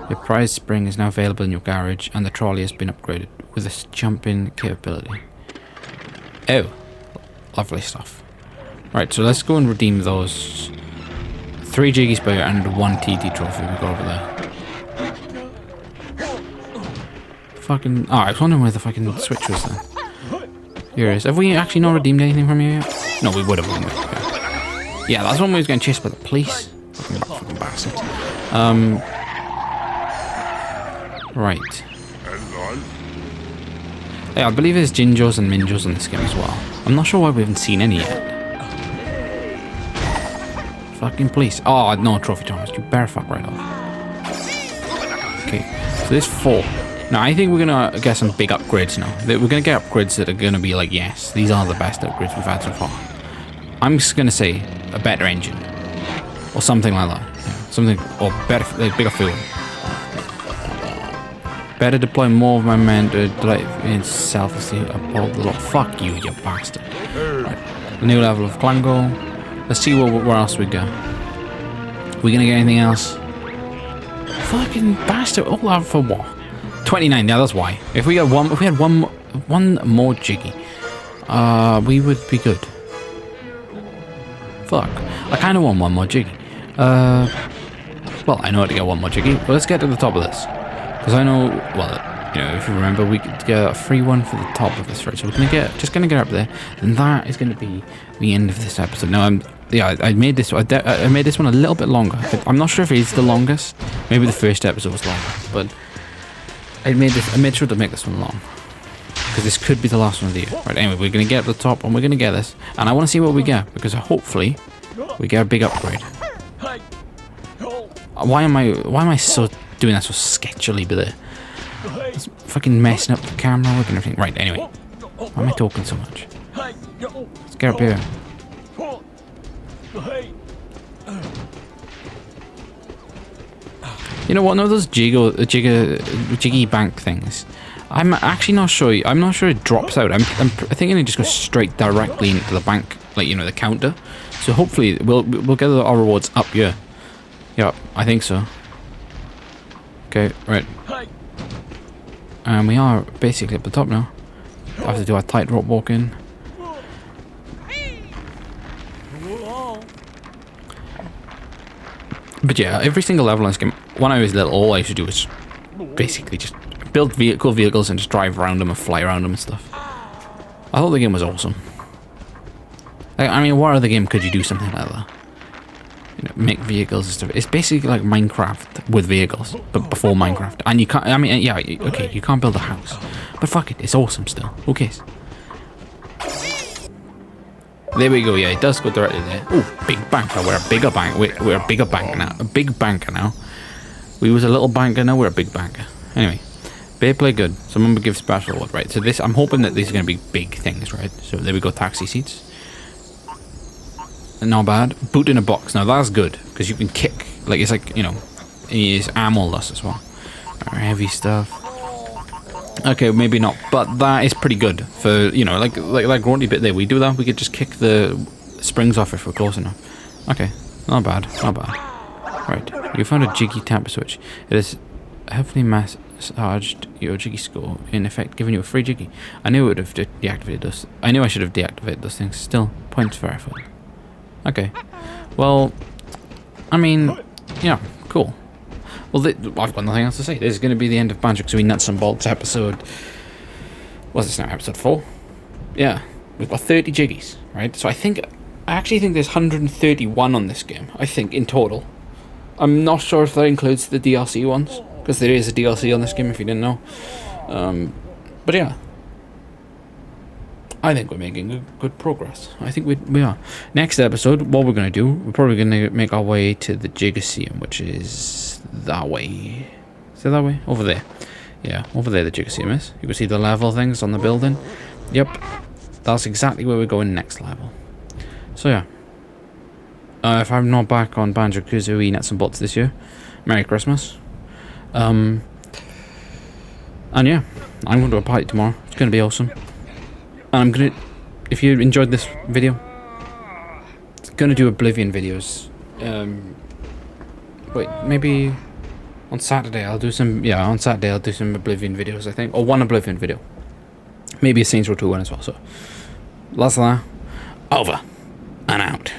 Your prize spring is now available in your garage, and the trolley has been upgraded with a jumping capability. Oh, lovely stuff. Right, so let's go and redeem those 3 Jiggy Spire and 1 TT trophy we got over there. Fucking. Oh, I was wondering where the fucking switch was then. Here it is. Have we actually not redeemed anything from here yet? No, we would have. Yeah, that's when we was getting chased by the police. Fucking bastards. Right. Yeah, I believe there's Jinjos and Minjos in this game as well. I'm not sure why we haven't seen any yet. Fucking police. Oh, no, Trophy Thomas. You better fuck right off. Okay, so there's 4. Now, I think we're going to get some big upgrades now. We're going to get upgrades that are going to be like, yes, these are the best upgrades we've had so far. I'm just going to say a better engine. Or something like that. Yeah, something, or better, bigger fuel. Better deploy more of my men to drive in self-esteem uphold the law. Fuck you, you bastard. Right. A new level of Klango. Let's see where else we go. We gonna get anything else? Fucking bastard. All out for what? 29, yeah, that's why. If we had one more Jiggy, we would be good. Fuck. I kinda want one more Jiggy. Well, I know how to get one more Jiggy, but let's get to the top of this. Because I know, well, you know, if you remember, we could get a free one for the top of this, right? So we're just gonna get up there, and that is gonna be the end of this episode. Now, yeah, I made this. I made this one a little bit longer. I'm not sure if it's the longest. Maybe the first episode was longer, but I made sure to make this one long because this could be the last one of the year. Right. Anyway, we're gonna get up the top and we're gonna get this, and I want to see what we get because hopefully we get a big upgrade. Why am I so doing that so sketchily? But it's fucking messing up the camera work and everything. Right. Anyway, why am I talking so much? Let's get up here. You know what? None of those jiggy bank things. I'm actually not sure. I'm not sure it drops out. I'm thinking it just goes straight directly into the bank, like, you know, the counter. So hopefully we'll get our rewards up here. Yeah, I think so. Okay, right. And we are basically at the top now. I have to do our tightrope walk in. But yeah, every single level in this game, when I was little, all I used to do was basically just build cool vehicles and just drive around them and fly around them and stuff. I thought the game was awesome. I mean, what other game could you do something like that? You know, make vehicles and stuff. It's basically like Minecraft with vehicles, but before Minecraft. And you can't, I mean, yeah, okay, you can't build a house. But fuck it, it's awesome still. Who cares? There we go, yeah, it does go directly there. Oh, big banker, we're a bigger bank. We're a bigger banker now. A big banker now. We was a little banker, now we're a big banker. Anyway, they play good. Someone would give special reward, right? So this, I'm hoping that these are going to be big things, right? So there we go, taxi seats. Not bad. Boot in a box. Now that's good, because you can kick. Like, it's like, you know, it's ammo-less as well. Heavy stuff. Okay, maybe not, but that is pretty good for, you know, like that grunty bit there. We do that, we could just kick the springs off if we're close enough. Okay, not bad, not bad. Right, you found a jiggy tamper switch. It has heavily massaged your jiggy score, in effect giving you a free jiggy. I knew it would have deactivated those. I knew I should have deactivated those things. Still, points for effort. Okay, well, I mean, yeah, cool. Well, I've got nothing else to say. This is going to be the end of Banjo-Kazooie Nuts and Bolts episode. What's this now? Episode 4? Yeah. We've got 30 jiggies, right? So I actually think there's 131 on this game. I think, in total. I'm not sure if that includes the DLC ones. Because there is a DLC on this game, if you didn't know. But yeah. I think we're making good progress. I think we are. Next episode, what we're going to do, we're probably going to make our way to the Gigaseum, which is that way. Is it that way? Over there. Yeah, over there the Gigaseum is. You can see the level things on the building. Yep. That's exactly where we're going next level. So yeah. If I'm not back on Banjo-Kazooie Nuts and Bolts this year, Merry Christmas. And yeah, I'm going to a party tomorrow. It's going to be awesome. And I'm gonna, if you enjoyed this video, I'm gonna do Oblivion videos. Wait, maybe on Saturday I'll do some. Yeah, on Saturday I'll do some Oblivion videos, I think, or one Oblivion video. Maybe a Saints Row 2 one as well. So, lots of that. Over and out.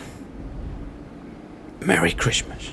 Merry Christmas.